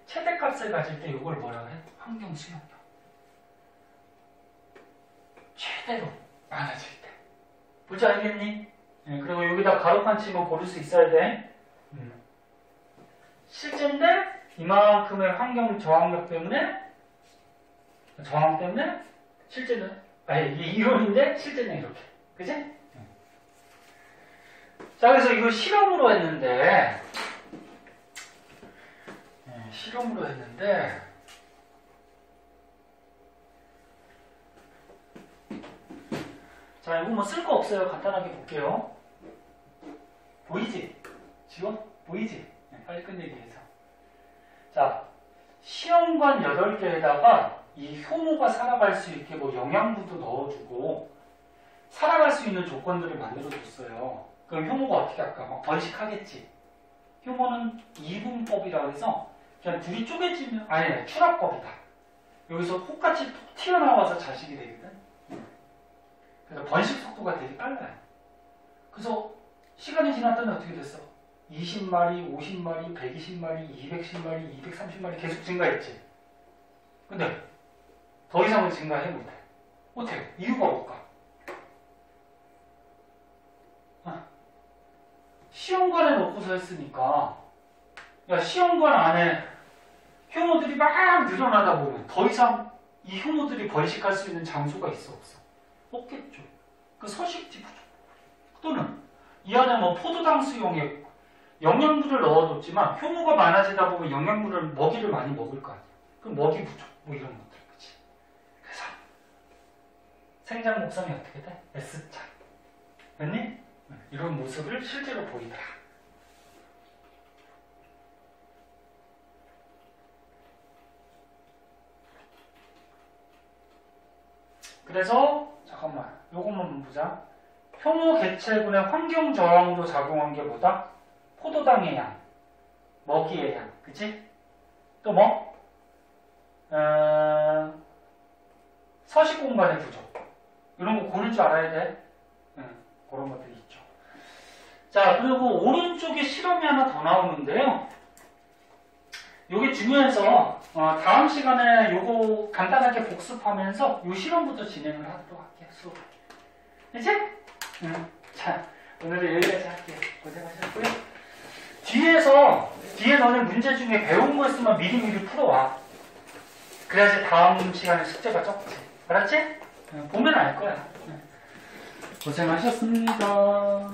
Speaker 1: 이걸 뭐라고 해? 환경 수용력. 최대로 많아질 때. 보지 알겠니? 네, 그리고 여기다 가로판 치면 고를 수 있어야 돼. 실제인데 이만큼의 환경 저항력 때문에 실제는 이게 이론인데 실제는 이렇게. 그지? 자, 그래서 이거 실험으로 했는데 자, 이거 뭐 쓸 거 없어요. 간단하게 볼게요. 보이지? 지원? 보이지? 네, 빨리 끝내기 위해서. 자, 시험관 8개에다가 이 효모가 살아갈 수 있게 뭐 영양분도 넣어주고 살아갈 수 있는 조건들을 만들어줬어요. 그럼 효모가 어떻게 할까? 막 번식하겠지. 효모는 이분법이라고 해서 그냥 둘이 쪼개지면 아니 추락법이다. 여기서 꽃같이 툭 튀어나와서 자식이 되거든. 그래서 번식 속도가 되게 빨라요. 그래서 시간이 지났더니 어떻게 됐어? 20마리, 50마리, 120마리, 210마리, 230마리 계속 증가했지. 근데 더 이상은 증가해 못해. 못해요. 이유가 뭘까? 시험관에 놓고서 했으니까 야, 시험관 안에 효모들이 막 늘어나다 보면 더 이상 이 효모들이 번식할 수 있는 장소가 있어 없어? 없겠죠. 그 서식지 부족 또는 이 안에 뭐 포도당 수용에 영양분을 넣어뒀지만 효모가 많아지다 보면 영양분을 먹이를 많이 먹을 거 아니야. 그럼 먹이 부족 뭐 이런 것들. 그치? 그래서 생장 목성이 어떻게 돼? S자. 됐니? 이런 모습을 실제로 보이더라. 그래서 잠깐만 요것만 보자. 효모 개체군의 환경 저항으로 작용한 게 뭐다? 포도당의 양, 먹이의 양, 그치? 또 뭐? 서식 공간의 부족. 이런 거 고를 줄 알아야 돼. 그런 것들이 있죠. 자, 그리고 오른쪽에 실험이 하나 더 나오는데요. 요게 중요해서 다음 시간에 요거 간단하게 복습하면서 요 실험부터 진행을 하도록 할게요. 수업. 그치? 자, 오늘은 여기까지 할게요. 고생하셨고요. 뒤에 너네 문제 중에 배운 거 있으면 미리미리 풀어와. 그래야지 다음 시간에 숙제가 적지. 알았지? 보면 알 거야. 고생하셨습니다.